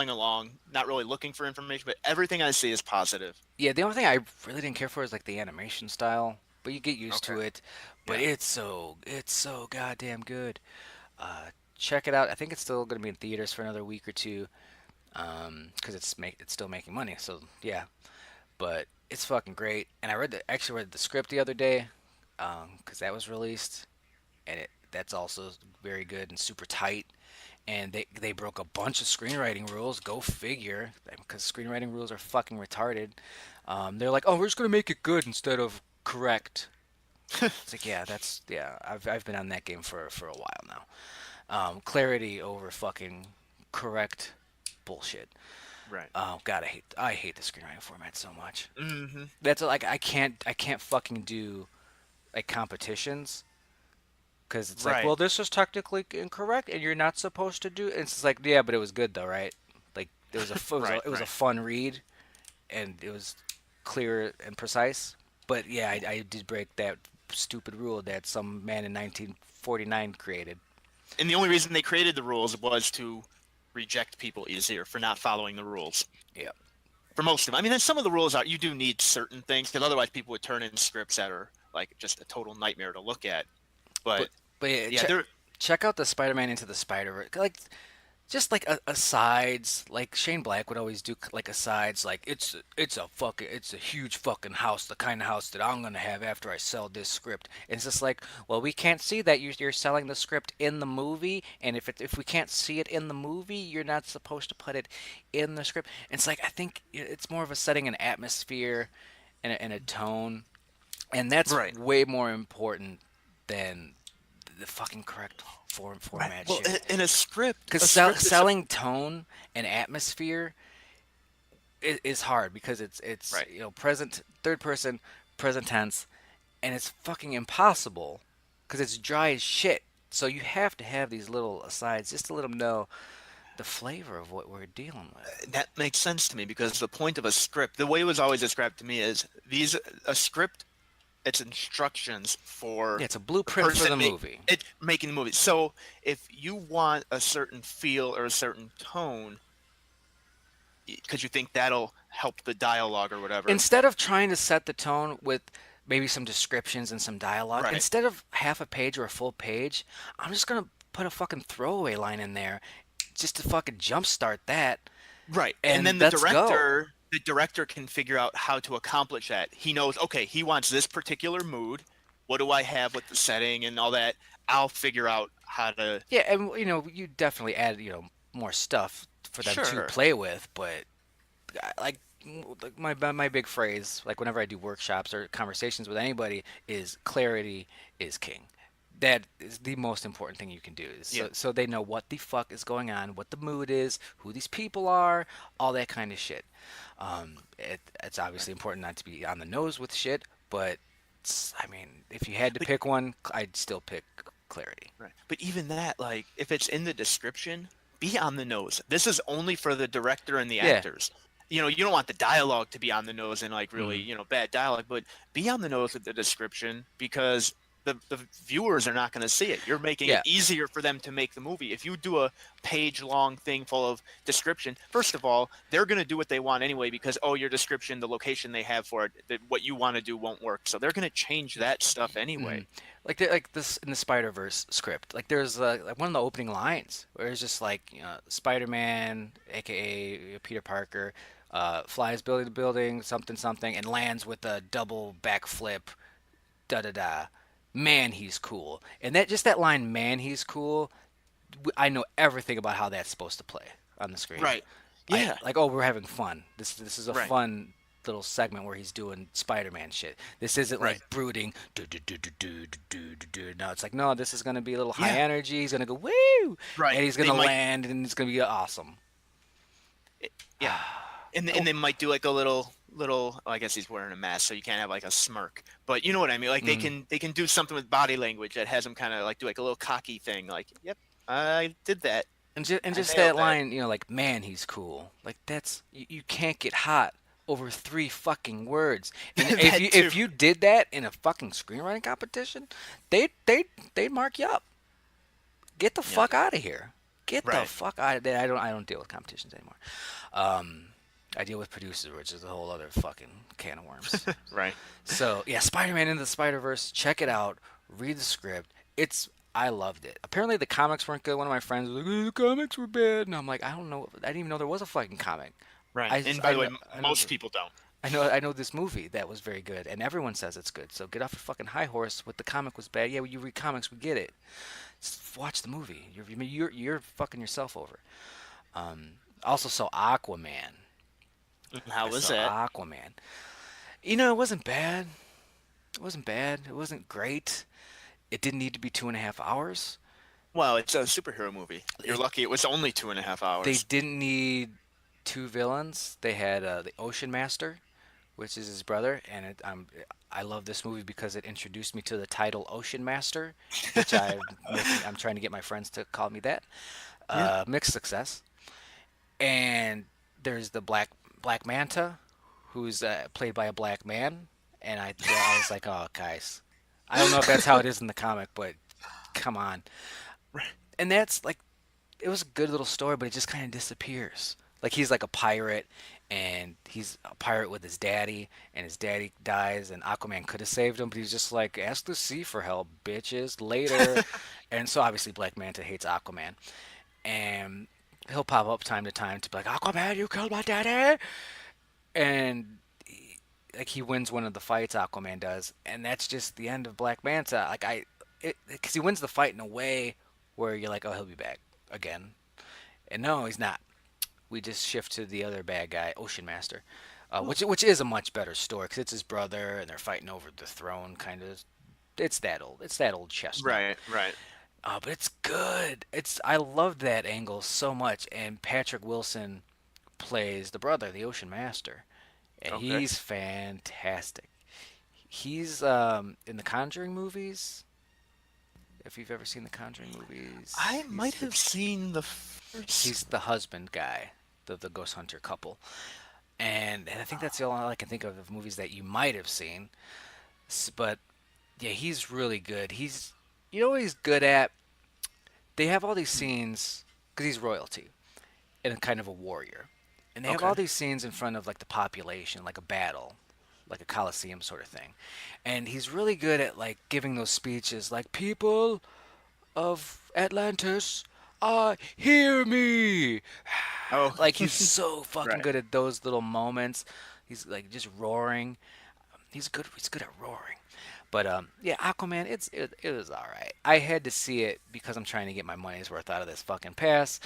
along, not really looking for information, but everything I see is positive. Yeah, the only thing I really didn't care for is like the animation style, but you get used Okay. to it. But Yeah. it's so goddamn good. Check it out. I think it's still going to be in theaters for another week or two, because it's still making money. So yeah, but it's fucking great. And actually read the script the other day, because that was released, and that's also very good and super tight. And they broke a bunch of screenwriting rules. Go figure, because screenwriting rules are fucking retarded. They're like, oh, we're just gonna make it good instead of correct. It's like, yeah. I've been on that game for a while now. Clarity over fucking correct bullshit. Right. Oh god, I hate the screenwriting format so much. Hmm. That's like I can't fucking do like competitions because it's like, Right. well, this is technically incorrect and you're not supposed to do it. And it's like, yeah, but it was good though, right? Like Right. it was a Right. fun read and it was clear and precise. But yeah, I did break that stupid rule that some man in 1949 created. And the only reason they created the rules was to reject people easier for not following the rules. Yeah, For most of them, I mean, then some of the rules are you do need certain things because otherwise people would turn in scripts that are like just a total nightmare to look at. but But but yeah, yeah, they're check out the Spider-Man Into the Spider-Verse. Like just like asides, like Shane Black would always do like asides, like it's a huge fucking house, the kind of house that I'm gonna have after I sell this script. And it's just like, well, we can't see that you're selling the script in the movie, and if we can't see it in the movie, you're not supposed to put it in the script. And it's like I think it's more of a setting an atmosphere and a tone, and that's right. way more important than the fucking correct Right. format Well, shit. in Because a script is selling tone and atmosphere is hard because it's right. present third person present tense and it's fucking impossible because it's dry as shit. So you have to have these little asides just to let them know the flavor of what we're dealing with. That makes sense to me because the point of a script, the way it was always described to me is a script. It's instructions Yeah, for it's a the blueprint for person the movie. making the movie. So if you want a certain feel or a certain tone, because you think that'll help the dialogue or whatever, Instead of trying to set the tone with maybe some descriptions and some dialogue, right, instead of half a page or a full page, I'm just gonna put a fucking throwaway line in there just to fucking jumpstart that, right, and and then let's go. the director can figure out how to accomplish that. He knows, okay, he wants this particular mood. What do I have with the setting and all that? I'll figure out how to. Yeah, and you definitely add more stuff for them to Sure. play with, but like my big phrase, like whenever I do workshops or conversations with anybody, is clarity is king. That is the most important thing you can do, is Yeah. so they know what the fuck is going on, what the mood is, who these people are, all that kind of shit. It's obviously Right. important not to be on the nose with shit, but I mean, if you had to But pick one, I'd still pick clarity. right. But even that, like, if it's in the description, be on the nose. This is only for the director and the Yeah. actors. You don't want the dialogue to be on the nose and like really, Hmm. bad dialogue, but be on the nose with the description because the viewers are not going to see it. You're making it Yeah. easier for them to make the movie. If you do a page long thing full of description, first of all, they're going to do what they want anyway because oh, your description, the location they have for it, what you want to do won't work. So they're going to change that stuff hmm anyway. like this in the Spider Verse script. Like there's like one of the opening lines where it's just like Spider Man, aka Peter Parker, flies building to building, something something, and lands with a double backflip. Da da da. Man, he's cool. And that just that line, man, he's cool. I know everything about how that's supposed to play on the screen. Right. I Yeah. like, oh, we're having fun. This is a Right. fun little segment where he's doing Spider-Man shit. This isn't Right. like brooding. Do, do, do, do, do, do, do, do, do. No, it's like no, this is gonna be a little high Yeah. energy. He's gonna go woo, Right. and he's They gonna might. land, and it's gonna be awesome. Yeah. And Oh, they might do like a little. Oh, I guess he's wearing a mask, so you can't have like a smirk. But you know what I mean. Like mm. they can do something with body language that has them kind of like do like a little cocky thing. Like, yep, I did that. And I just nailed that that. line, like man, he's cool. Like that's you can't get hot over three fucking words. And That too. if you did that in a fucking screenwriting competition, they'd mark you up. Get the Yeah. fuck out of here. Get the Right. fuck out of there. I don't deal with competitions anymore. Um, I deal with producers, which is a whole other fucking can of worms. Right. So yeah, Spider-Man into the Spider-Verse. Check it out. Read the script. I loved it. Apparently the comics weren't good. One of my friends was like, "The comics were bad," and I'm like, I don't know. I didn't even know there was a fucking comic. Right. I just, And by the way, I know most people don't. I know this movie that was very good, and everyone says it's good. So get off your fucking high horse. With the comic was bad. Yeah, well, you read comics, we get it. Just watch the movie. You're fucking yourself over. Um, also saw Aquaman. How I was saw that? Aquaman. It wasn't bad. It wasn't bad. It wasn't great. It didn't need to be 2.5 hours. Well, it's a superhero movie. You're It, lucky it was only 2.5 hours. they didn't need two villains. They had the Ocean Master, which is his brother, and I love this movie because it introduced me to the title Ocean Master, which I'm trying to get my friends to call me that. Yeah. Mixed success. And there's the Black Manta, who's played by a black man, and I was like, oh guys, I don't know if that's how it is in the comic, but come on. Right. And that's like it was a good little story, but it just kind of disappears. Like he's like a pirate, and he's a pirate with his daddy, and his daddy dies, and Aquaman could have saved him, but he's just like, ask the sea for help, bitches, later. And so obviously Black Manta hates Aquaman, and he'll pop up time to time to be like, Aquaman, you killed my daddy, and like he wins one of the fights, Aquaman does, and that's just the end of Black Manta. Because he wins the fight in a way where you're like, oh, he'll be back again, and no, he's not. We just shift to the other bad guy, Ocean Master, Oh, which is a much better story because it's his brother and they're fighting over the throne, kind of. It's that old. It's that old chestnut. right. Right. But it's good. I loved that angle so much, and Patrick Wilson plays the brother, the Ocean Master, and Okay. he's fantastic. He's in the Conjuring movies. If you've ever seen the Conjuring movies, I might have seen the first. he's the husband guy, the ghost hunter couple, and I think that's the only one I can think of movies that you might have seen. But yeah, he's really good. What he's good at. They have all these scenes because he's royalty and kind of a warrior, and they have all Okay. these scenes in front of like the population, like a battle, like a coliseum sort of thing, and he's really good at like giving those speeches, like people of Atlantis, hear me. Oh, Like he's so fucking right. good at those little moments. He's like just roaring. He's good. He's good at roaring. But yeah, Aquaman. It was all right. I had to see it because I'm trying to get my money's worth out of this fucking pass,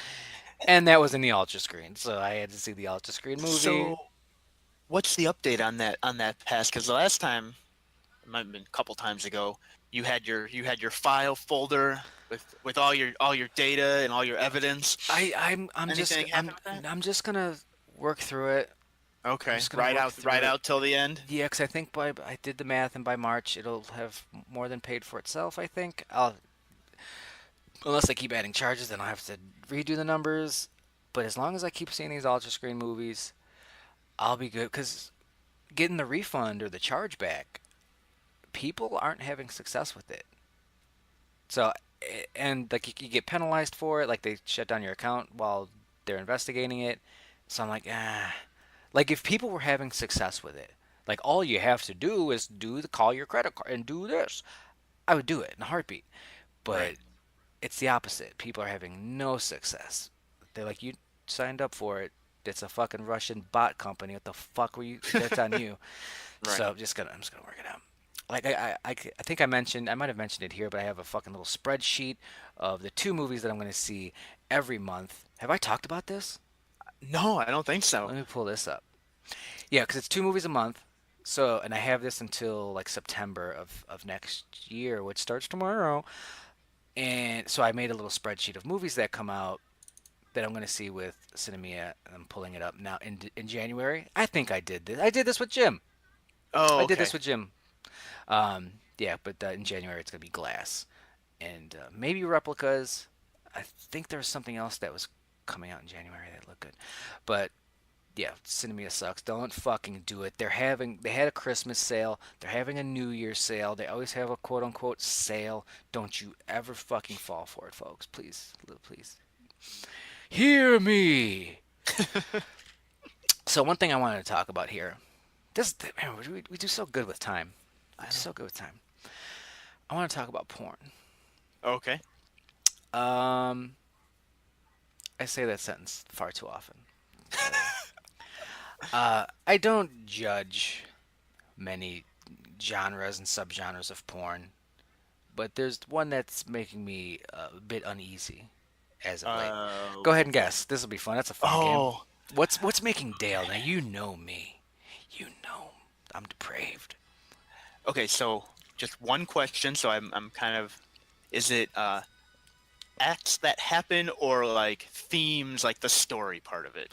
and that was in the ultra screen, so I had to see the ultra screen movie. So, what's the update on that pass? Because the last time, it might have been a couple times ago, you had your file folder with all your data and all your evidence. Anything happened with that? I'm just gonna work through it. I'm Okay. just gonna work through Right it. out till the end. Yeah, 'cause I think I did the math, and by March it'll have more than paid for itself. I think I'll unless I keep adding charges, then I'll have to redo the numbers. But as long as I keep seeing these ultra screen movies, I'll be good. Cause getting the refund or the charge back people aren't having success with it. So, and like you get penalized for it, like they shut down your account while they're investigating it. So I'm like, ah, like if people were having success with it, like all you have to do is call your credit card and do this. I would do it in a heartbeat. Right. But it's the opposite. People are having no success. They're like, you signed up for it. It's a fucking Russian bot company. What the fuck were you? That's on you. Right. So I'm just gonna work it out. Like I think I might have mentioned it here, but I have a fucking little spreadsheet of the 2 movies that I'm gonna see every month. Have I talked about this? No, I don't think so. Let me pull this up. Yeah, because it's 2 movies a month. So, and I have this until like September of next year, which starts tomorrow. And so I made a little spreadsheet of movies that come out that I'm going to see with Cinemia. I'm pulling it up now in January. I think I did this. I did this with Jim. Oh, I did okay. this with Jim. Yeah, but in January it's going to be Glass and maybe Replicas. I think there was something else that was coming out in January that looked good. But yeah, Cinemia sucks. Don't fucking do it. They had a Christmas sale. They're having a New Year's sale. They always have a quote unquote sale. Don't you ever fucking fall for it, folks. Please, please. Hear me. So one thing I wanted to talk about here. This man, we do so good with time. We I do know. so good with time. I want to talk about porn. Okay. Um, I say that sentence far too often. I don't judge many genres and subgenres of porn, but there's one that's making me a bit uneasy as of late. Go ahead and Okay. guess. This will be fun. That's a fun game. Oh, What's making Dale? Now okay. you know me. You know I'm depraved. Okay, so just one question. So I'm kind of, is it acts that happen or like themes, like the story part of it?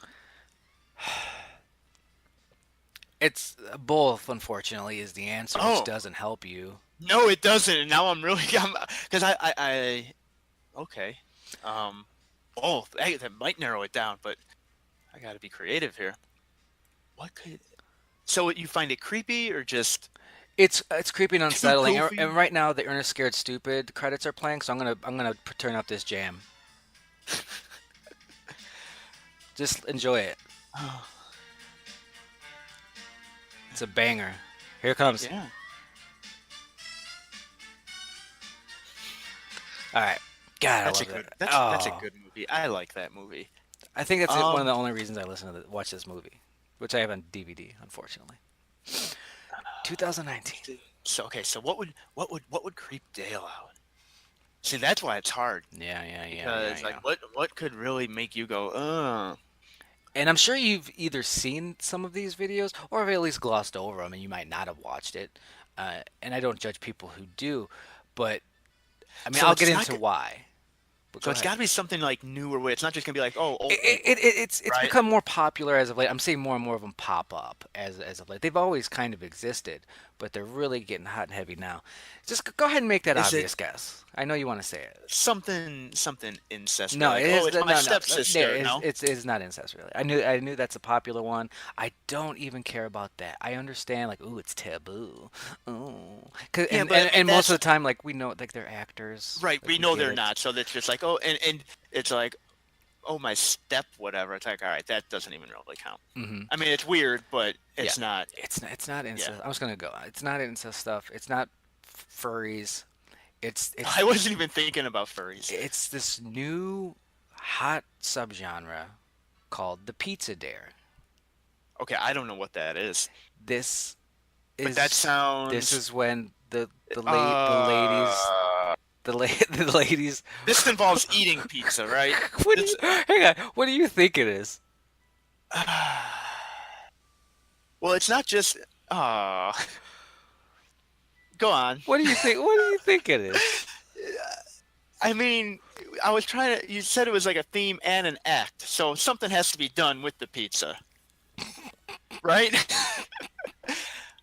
It's both, unfortunately, is the answer, which Oh, doesn't help you. no, it doesn't. And now I'm really, because okay. Um, both. Hey, that might narrow it down, but I got to be creative here. What could? So you find it creepy or just It's creepy and too unsettling. And goofy? right now, the Ernest Scared Stupid credits are playing, so I'm gonna turn up this jam. Just enjoy it. Oh, It's a banger. Here it comes. yeah, All right. God, I that's a love good. that. That's a Oh, good movie. I like that movie. I think that's one of Um, the only reasons I watch this movie, which I have on DVD, unfortunately. 2019. so okay, so what would creep Dale out? See, that's why it's hard because like Yeah. what could really make you go, And I'm sure you've either seen some of these videos or have at least glossed over them, and you might not have watched it. And I don't judge people who do, but I mean, so I'll get it's not. into why. But So go it's ahead. got to be something like new or weird. It's not just gonna be like, oh, old people, It's right? become more popular as of late. I'm seeing more and more of them pop up as of late. They've always kind of existed, but they're really getting hot and heavy now. Just go ahead and make that Is it obvious guess. I know you want to say it. something incest? Or No, like, it oh, is it's my no. There stepsister. No. it's not incest really. I knew that's a popular one. I don't even care about that. I understand like ooh it's taboo. Ooh. Yeah, but I mean And most of that's the time like we know like they're actors. right. Like We we know get they're it. not. So that's just like, oh, and it's like, oh, my step, whatever. It's like, all right, that doesn't even really count. Hmm. I mean, it's weird, but Yeah. it's not. It's not Yeah, incest. I'm just gonna go. It's not incest stuff. It's not furries. I wasn't even thinking about furries. It's this new hot subgenre called the pizza dare. Okay, I don't know what that is, This but that is this sounds. is when the ladies Uh, the ladies. this involves eating pizza, right? What do you It's. hang on? What do you think it is? Well, it's not just. Uh, go on. What do you think? What do you think it is? I mean, I was trying to. You said it was like a theme and an act, so something has to be done with the pizza, right?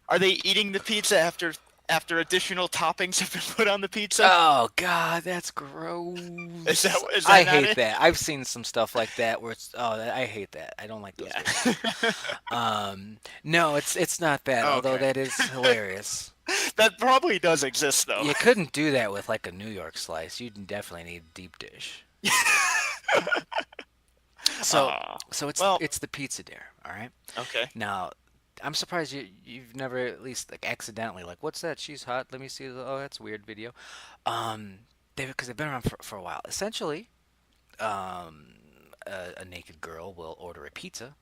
Are they eating the pizza after? after additional toppings have been put on the pizza? Oh God, that's Is that gross. is I that not hate it? that. I've seen some stuff like that where it's I hate that. I don't like those Yeah. videos. No, it's not that, although Okay. that is hilarious. That probably does exist though. You couldn't do that with like a New York slice. You'd definitely need deep dish. So Uh, so well, it's the pizza dare, all right? okay. Now, I'm surprised you've never at least like accidentally like what's that? She's hot. Let me see. Oh, that's a weird video. They because they've been around for a while. Essentially, a naked girl will order a pizza,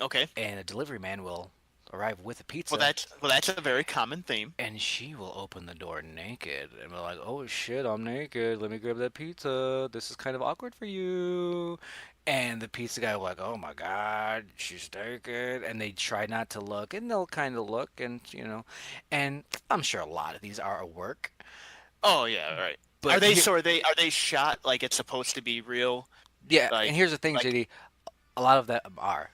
Okay. and a delivery man will arrive with a Well, pizza, that's a very common theme. and she will open the door naked and be like, "Oh shit, I'm naked. Let me grab that pizza. This is kind of awkward for you." And the pizza guy will like, "Oh my god, she's naked." And they try not to look, and they'll kind of look, and and I'm sure a lot of these are a work. Oh yeah, right. But here, Are they shot like it's supposed to be real? yeah, and Like here's the thing, like JD. A lot of them are,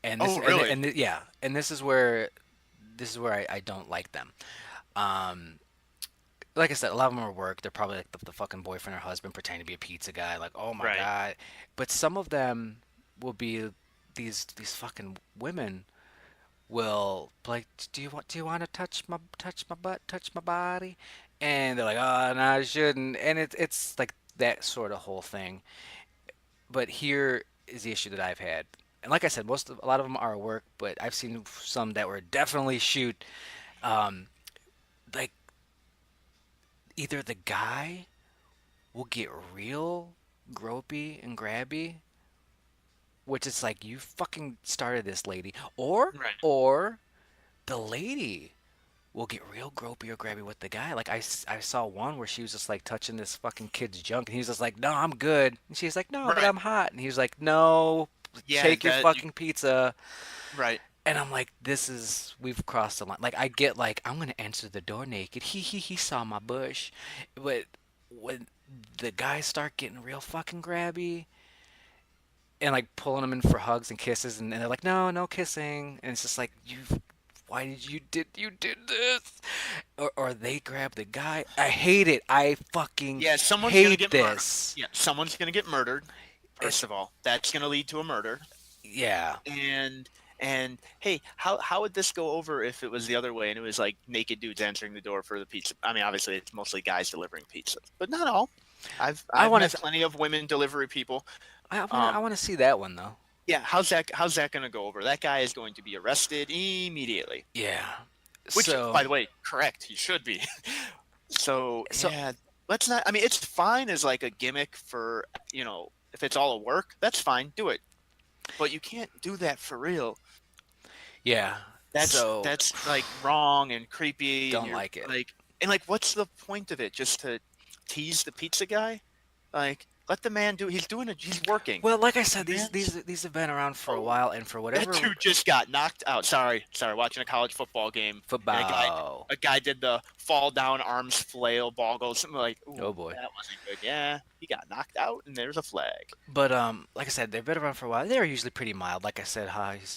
and oh really? yeah, and this is where I don't like them. Um, like I said, a lot of them are work. They're probably like the fucking boyfriend or husband pretending to be a pizza guy. Like, oh my Right. god. But some of them will be these fucking women will be like, do you want to touch my butt, touch my body? And they're like, oh no, I shouldn't. And it's like that sort of whole thing. But here is the issue that I've had. And like I said, a lot of them are work, but I've seen some that were definitely shoot. Um, like either the guy will get real gropey and grabby, which is like you fucking started this lady, Right. or the lady will get real gropey or grabby with the guy. Like I saw one where she was just like touching this fucking kid's junk, and he was just like, "No, I'm good," and she's like, "No, but Right. I'm hot," and he was like, "No, Yeah, take your fucking pizza." right. And I'm like, this is we've crossed the line. Like I get like I'm gonna answer the door naked. He saw my bush, but when the guys start getting real fucking grabby and like pulling them in for hugs and kisses, and they're like, no, no kissing, and it's just like why did you did this? Or they grab the guy. I hate it. I fucking Yeah, someone's gonna hate get murdered. this. Yeah, someone's gonna get murdered. First It's of all, that's gonna lead to a murder. yeah. And hey, how would this go over if it was the other way and it was like naked dudes answering the door for the pizza? I mean, obviously it's mostly guys delivering pizza, but not all. I I've want met to plenty of women delivery people. I Um, want to see that one though. yeah, how's that gonna go over? That guy is going to be arrested immediately. Yeah. Which, by So the way, correct, he should be. So so yeah, let's not. I mean, it's fine as like a gimmick for if it's all a work, that's fine, do it. But you can't do that for real. yeah. So That's like wrong and creepy, and don't you're like it. like, and like, what's the point of it? Just to tease the pizza guy? Like, let the man do. He's doing it. He's working. Well, like I The said, man's these have been around for a oh, while, and for that whatever dude just got knocked out. Sorry. Watching a college football game, and football. a guy did the fall down, arms flail, ball goes something like, Oh ooh, boy. that wasn't good. Yeah, he got knocked out, and there's a flag. But like I said, they've been around for a while. They're usually pretty mild. Like I said,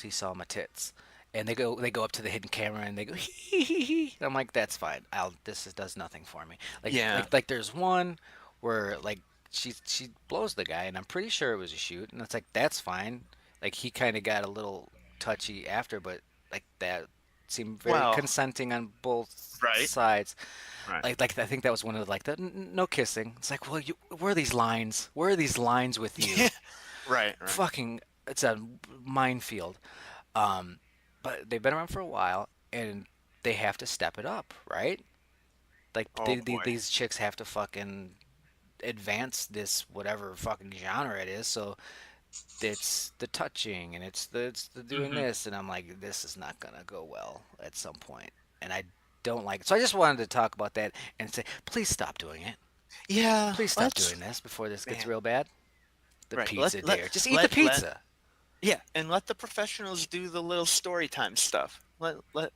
he saw my tits, and they go up to the hidden camera and they go hee hee hee. And I'm like, that's fine. Does nothing for me. Yeah. Like there's one where like she blows the guy, and I'm pretty sure it was a shoot, and it's like that's fine. Like he kind of got a little touchy after, but like that seemed very Well, consenting on both right, sides. right, Like I think that was one of the, like the no kissing. It's like, well, where are these lines? Where are these lines with you? right. Fucking, it's a minefield. Um, but they've been around for a while, and they have to step it up, right? Like Oh boy. these chicks have to fucking advance this whatever fucking genre it is. So it's the touching and it's the doing Hmm. this, and I'm like, this is not gonna go well at some point, and I don't like it. So I just wanted to talk about that and say, please stop doing it. Yeah, Please stop let's doing this before this gets man. real bad. The Right. pizza dare. Just eat the Let pizza. yeah, and let the professionals do the little story time stuff.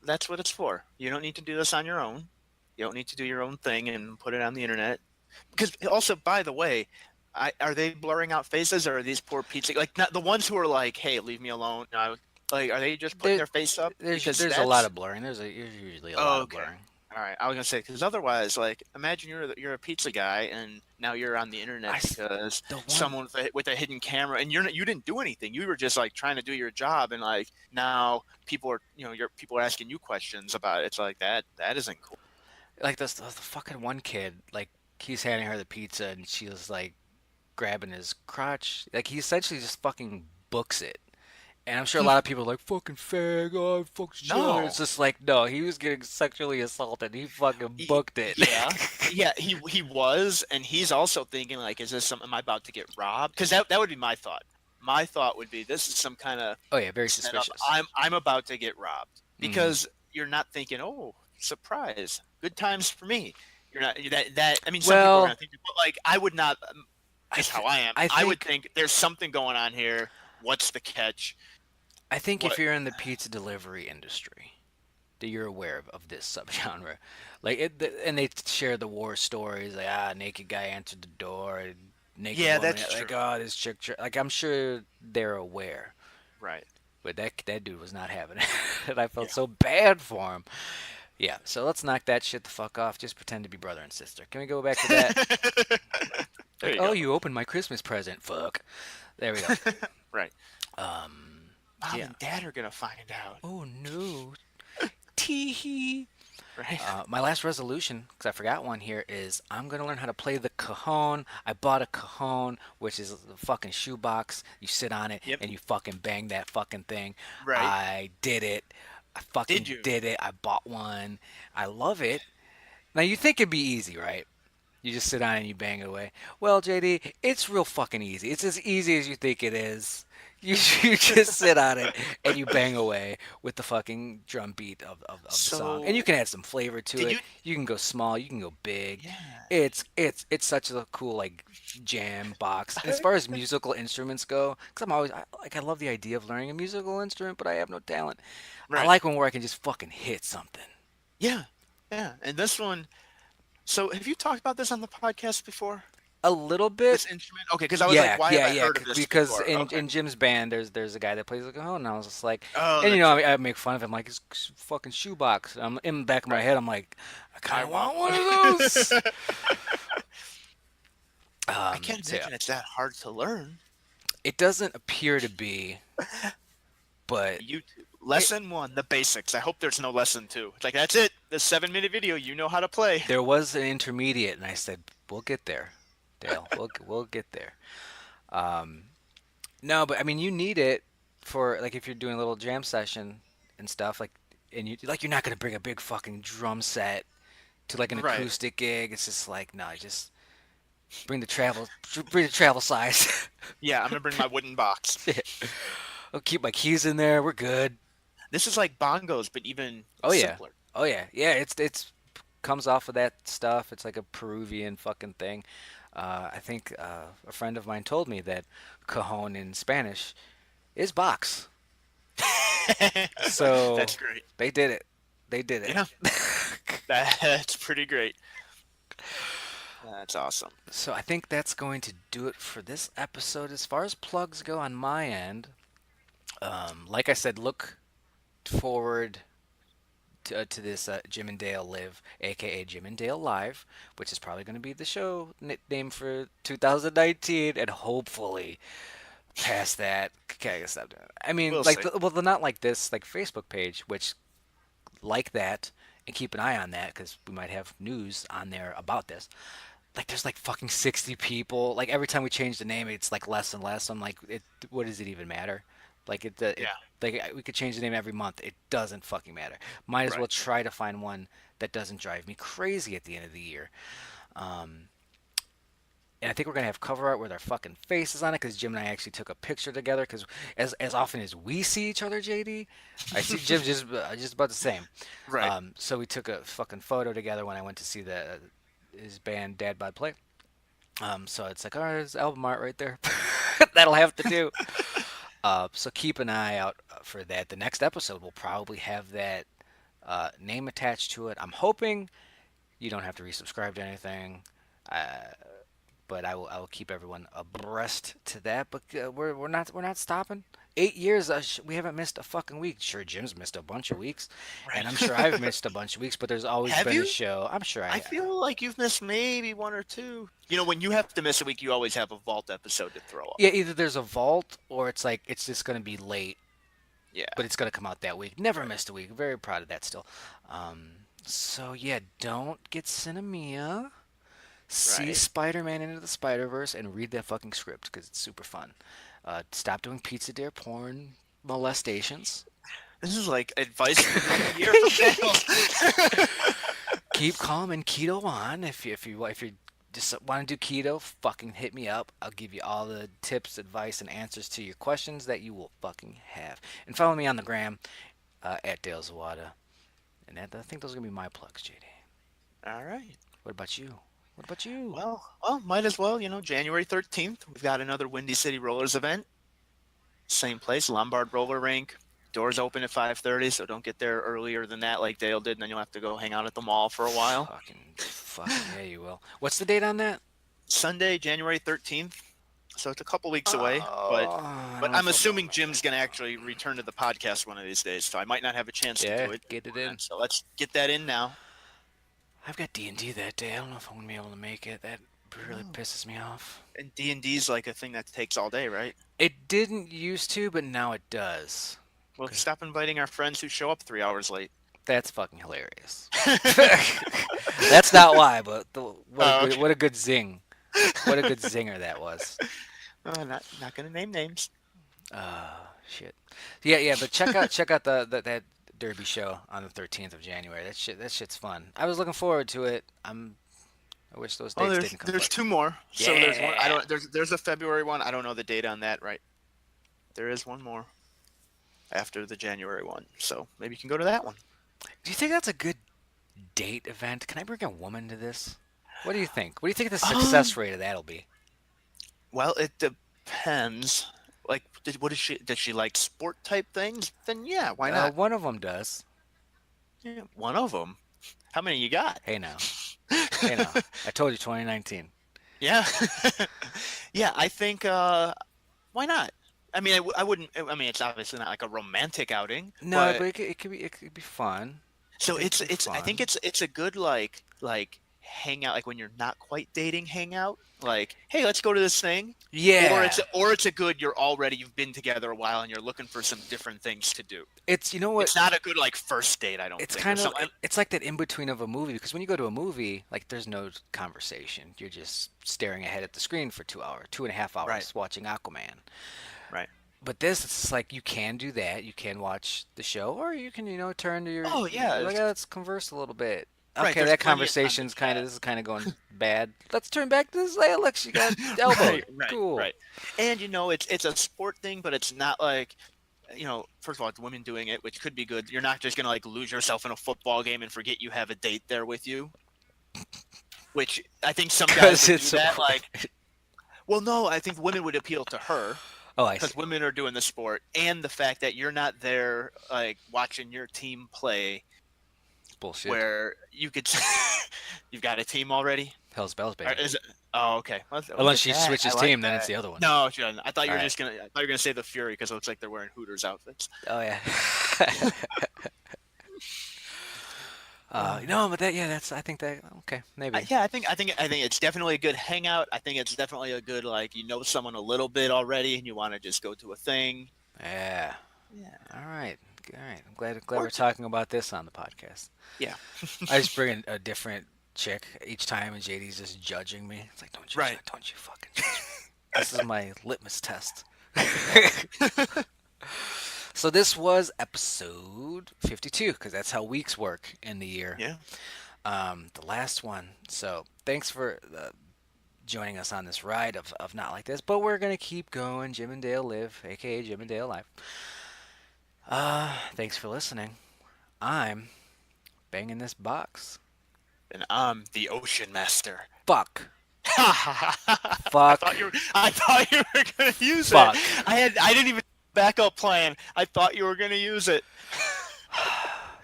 That's what it's for. You don't need to do this on your own. You don't need to do your own thing and put it on the internet. Because also, by the way, are they blurring out faces, or are these poor pizza like not the ones who are like, "Hey, leave me alone"? Like, are they just putting There, their face up? Because there's a lot that's of blurring. There's usually a lot oh, of okay. blurring. All right, I was gonna say because otherwise, like, imagine you're a pizza guy and now you're on the I internet s- because the one someone with a hidden camera and you didn't do anything. You were just like trying to do your job, and like now people are your people are asking you questions about it. It's like that isn't cool. like this the fucking one kid like he's handing her the pizza and she was like grabbing his crotch. Like he essentially just fucking books it. And I'm sure a lot of people are like, fucking fag, oh, fuck each other. It's No. just like, no, he was getting sexually assaulted. He fucking booked it. Yeah. Yeah, he was, and he's also thinking like, is this some? Am I about to get robbed? Because that would be my thought. My thought would be this is some kind of Oh, yeah, very setup. suspicious. I'm about to get robbed Hmm. because you're not thinking, oh, surprise, good times for me. You're not that. I mean, some people are Well, gonna think, but like I would not. I, Just how th- I am. I I would think. think there's something going on here. What's the catch? I think if What? you're in the pizza delivery industry, that you're aware of this subgenre, like and they share the war stories, like naked guy answered the door, naked Yeah, woman, that's like true. this chick, like I'm sure they're aware, Right. but that dude was not having it, and I felt Yeah. so bad for him. Yeah, so let's knock that shit the fuck off. Just pretend to be brother and sister. Can we go back to that? There Like, you oh, go. you opened my Christmas present. Fuck. There we go. Right. Mom Yeah. and Dad are gonna find out. Oh no. Tee hee. Right. My last resolution, because I forgot one here, is I'm gonna learn how to play the cajon. I bought a cajon, which is a fucking shoebox. You sit on it Yep. and you fucking bang that fucking thing. Right. I did it. I Did fucking you? did it. I bought one. I love it. Now you think it'd be easy, right? You just sit on it and you bang it away. Well, JD, it's real fucking easy. It's as easy as you think it is. You just sit on it and you bang away with the fucking drum beat of the song. And you So can add some flavor to did it. you? You can go small, you can go big. Yeah. It's such a cool like jam box. And as far as musical instruments go, because I love the idea of learning a musical instrument, but I have no talent. I Right. like one where I can just fucking hit something. Yeah. Yeah. And this one. So have you talked about this on the podcast before? A little bit. This instrument? Okay. Because I was like, Yeah, why have yeah, I yeah. heard of this Because before? in Okay. Jim's band, there's a guy that plays the cajon, and I was just like, Oh, and that's right. I make fun of him like his fucking shoebox. I'm in the back of my Right. head. I'm like, I I kind of want want one one. of those. I can't So yeah, imagine it's that hard to learn. it doesn't appear to be, but YouTube. it Lesson one, the basics. I hope there's no lesson two. It's like that's it. The 7 minute video. You know how to play. there was an intermediate, and I said, we'll get there, Dale. We'll get there. No, but I mean, you need it for like if you're doing a little jam session and stuff like, and you're not gonna bring a big fucking drum set to like an Right. acoustic gig. It's just like no, just bring the travel size. Yeah, I'm gonna bring my wooden box. I'll keep my keys in there. We're good. This is like bongos, but even Oh yeah, simpler. oh yeah, yeah. It's comes off of that stuff. It's like a Peruvian fucking thing. I think a friend of mine told me that cajon in Spanish is box. So That's great. they did it. They did it. Yeah, that's pretty great. That's awesome. So I think that's going to do it for this episode. As far as plugs go on my end, like I said, look forward to this Jim and Dale Live, aka Jim and Dale Live, which is probably going to be the show name for 2019, and hopefully past that. Okay, I guess I mean, We'll like, see. well, they're not like this, like Facebook page, which like that, and keep an eye on that because we might have news on there about this. Like there's like fucking 60 people. Like every time we change the name, it's like less and less. I'm like, what does it even matter? Like it Yeah. like we could change the name every month. It doesn't fucking matter. Might as well Right. try to find one that doesn't drive me crazy at the end of the year. Um, and I think we're gonna have cover art with our fucking faces on it because Jim and I actually took a picture together. Because as often as we see each other, JD, I see Jim just about the same. Right. So we took a fucking photo together when I went to see the his band Dad Bod play. So it's like, all right, there's album art right there. That'll have to do. So keep an eye out for that. The next episode will probably have that name attached to it. I'm hoping you don't have to resubscribe to anything, but I will keep everyone abreast to that. But we're not stopping. 8 years, we haven't missed a fucking week. Sure, Jim's missed a bunch of weeks, and Right. I'm sure I've missed a bunch of weeks, but there's always Have been a you? show. I'm sure I I. feel like you've missed maybe one or two. You know, when you have to miss a week, you always have a vault episode to throw up. Yeah, either there's a vault or it's like it's just gonna be late, Yeah. but it's gonna come out that week. Never Right. missed a week. Very proud of that still. So yeah, don't get Cinemia. See Right. Spider-Man Into the Spider-Verse and read that fucking script because it's super fun. Stop doing pizza dare porn molestations. This is like advice for the new year from Daniel. Keep calm and keto on. If you just want to do keto, fucking hit me up. I'll give you all the tips, advice, and answers to your questions that you will fucking have. And follow me on the gram at Dale Zawada. And I think those are gonna be my plugs, JD. All right. What about you? What about you? Well, might as well. You know, January 13th, we've got another Windy City Rollers event. Same place, Lombard Roller Rink. Doors open at 5:30, so don't get there earlier than that, like Dale did, and then you'll have to go hang out at the mall for a while. Fucking yeah, you will. What's the date on that? Sunday, January 13th. So it's a couple weeks away, Oh, I but don't I'm feel assuming bad. Jim's going to actually return to the podcast one of these days, so I might not have a chance to Yeah, do it. get it in. So let's get that in now. I've got D&D that day. I don't know if I'm gonna be able to make it. That really Oh. pisses me off. And D&D's like a thing that takes all day, right? It didn't used to, but now it does. Well, stop inviting our friends who show up 3 hours late. That's fucking hilarious. That's not why, but Oh, okay. what a good zing. What a good zinger that was. Not going to name names. Shit. Yeah, but check out the that derby show on the 13th of January. That shit's fun. I was looking forward to it. I wish those Oh, dates there's didn't there's conflict. two more. So there's one. I Yeah. don't. There's a February one. I don't know the date on that. Right. There is one more after the January one. So maybe you can go to that one. Do you think that's a good date event? Can I bring a woman to this? What do you think? What do you think the success Um. rate of that'll be? Well, it depends. Like, what is she? Does she like sport type things? Then yeah, why not? One of them does. Yeah, one of them. How many you got? Hey now, hey now. I told you 2019. Yeah. Yeah, I think. Why not? I mean, I wouldn't. I mean, it's obviously not like a romantic outing, No, but but it could be fun. I so think it could be it's I think fun. it's a good like hangout, like when you're not quite dating hangout, like, hey, let's go to this thing. Yeah, Or it's a good you've been together a while and you're looking for some different things to do. it's you know what It's not a good like first date, I don't it's think, or kind of something. it's like that in between of a movie because when you go to a movie, like there's no conversation. You're just staring ahead at the screen for 2 hours, 2.5 hours Right, watching Aquaman. right. But this, it's like you can do that. You can watch the show, or you can, turn to Oh yeah, like, let's converse a little bit. right. Okay, There's that plenty of time to conversation's kind of chat. this is kind of going bad. Let's turn back to this. Hey, look, she got elbowed. Right, right, Cool. right. And it's a sport thing, but it's not like, first of all, it's women doing it, which could be good. You're not just gonna like lose yourself in a football game and forget you have a date there with you. Which I think some guys Because would do it's a that. Like, well, no, I think women would appeal to her oh, I because see. women are doing the sport, and the fact that you're not there like watching your team play, Bullshit. where you could, you've got a team already. Hell's bells, Or baby. is it? Oh, okay. Well, look Unless at she that. I switches like team, then it's that. the other one. No, she doesn't. I thought you All were right. just gonna. I thought you were gonna say the Fury because it looks like they're wearing Hooters outfits. Oh yeah. No, but that yeah, that's I think that okay, maybe. Yeah, I think it's definitely a good hangout. I think it's definitely a good like someone a little bit already and you want to just go to a thing. Yeah. Yeah. All right. All right. I'm glad Or we're talking about this on the podcast. yeah. I just bring in a different chick each time, and JD's just judging me. It's like, Right. don't you fucking judge me. This is my litmus test. So this was episode 52, because that's how weeks work in the year. Yeah. The last one. So thanks for joining us on this ride of Not Like This, but we're going to keep going. Jim and Dale Live, aka Jim and Dale Live. Thanks for listening. I'm banging this box. And I'm the Ocean Master. Fuck. I Fuck. thought you were gonna use Fuck. it. I didn't even backup plan. I thought you were gonna use it.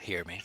Hear me.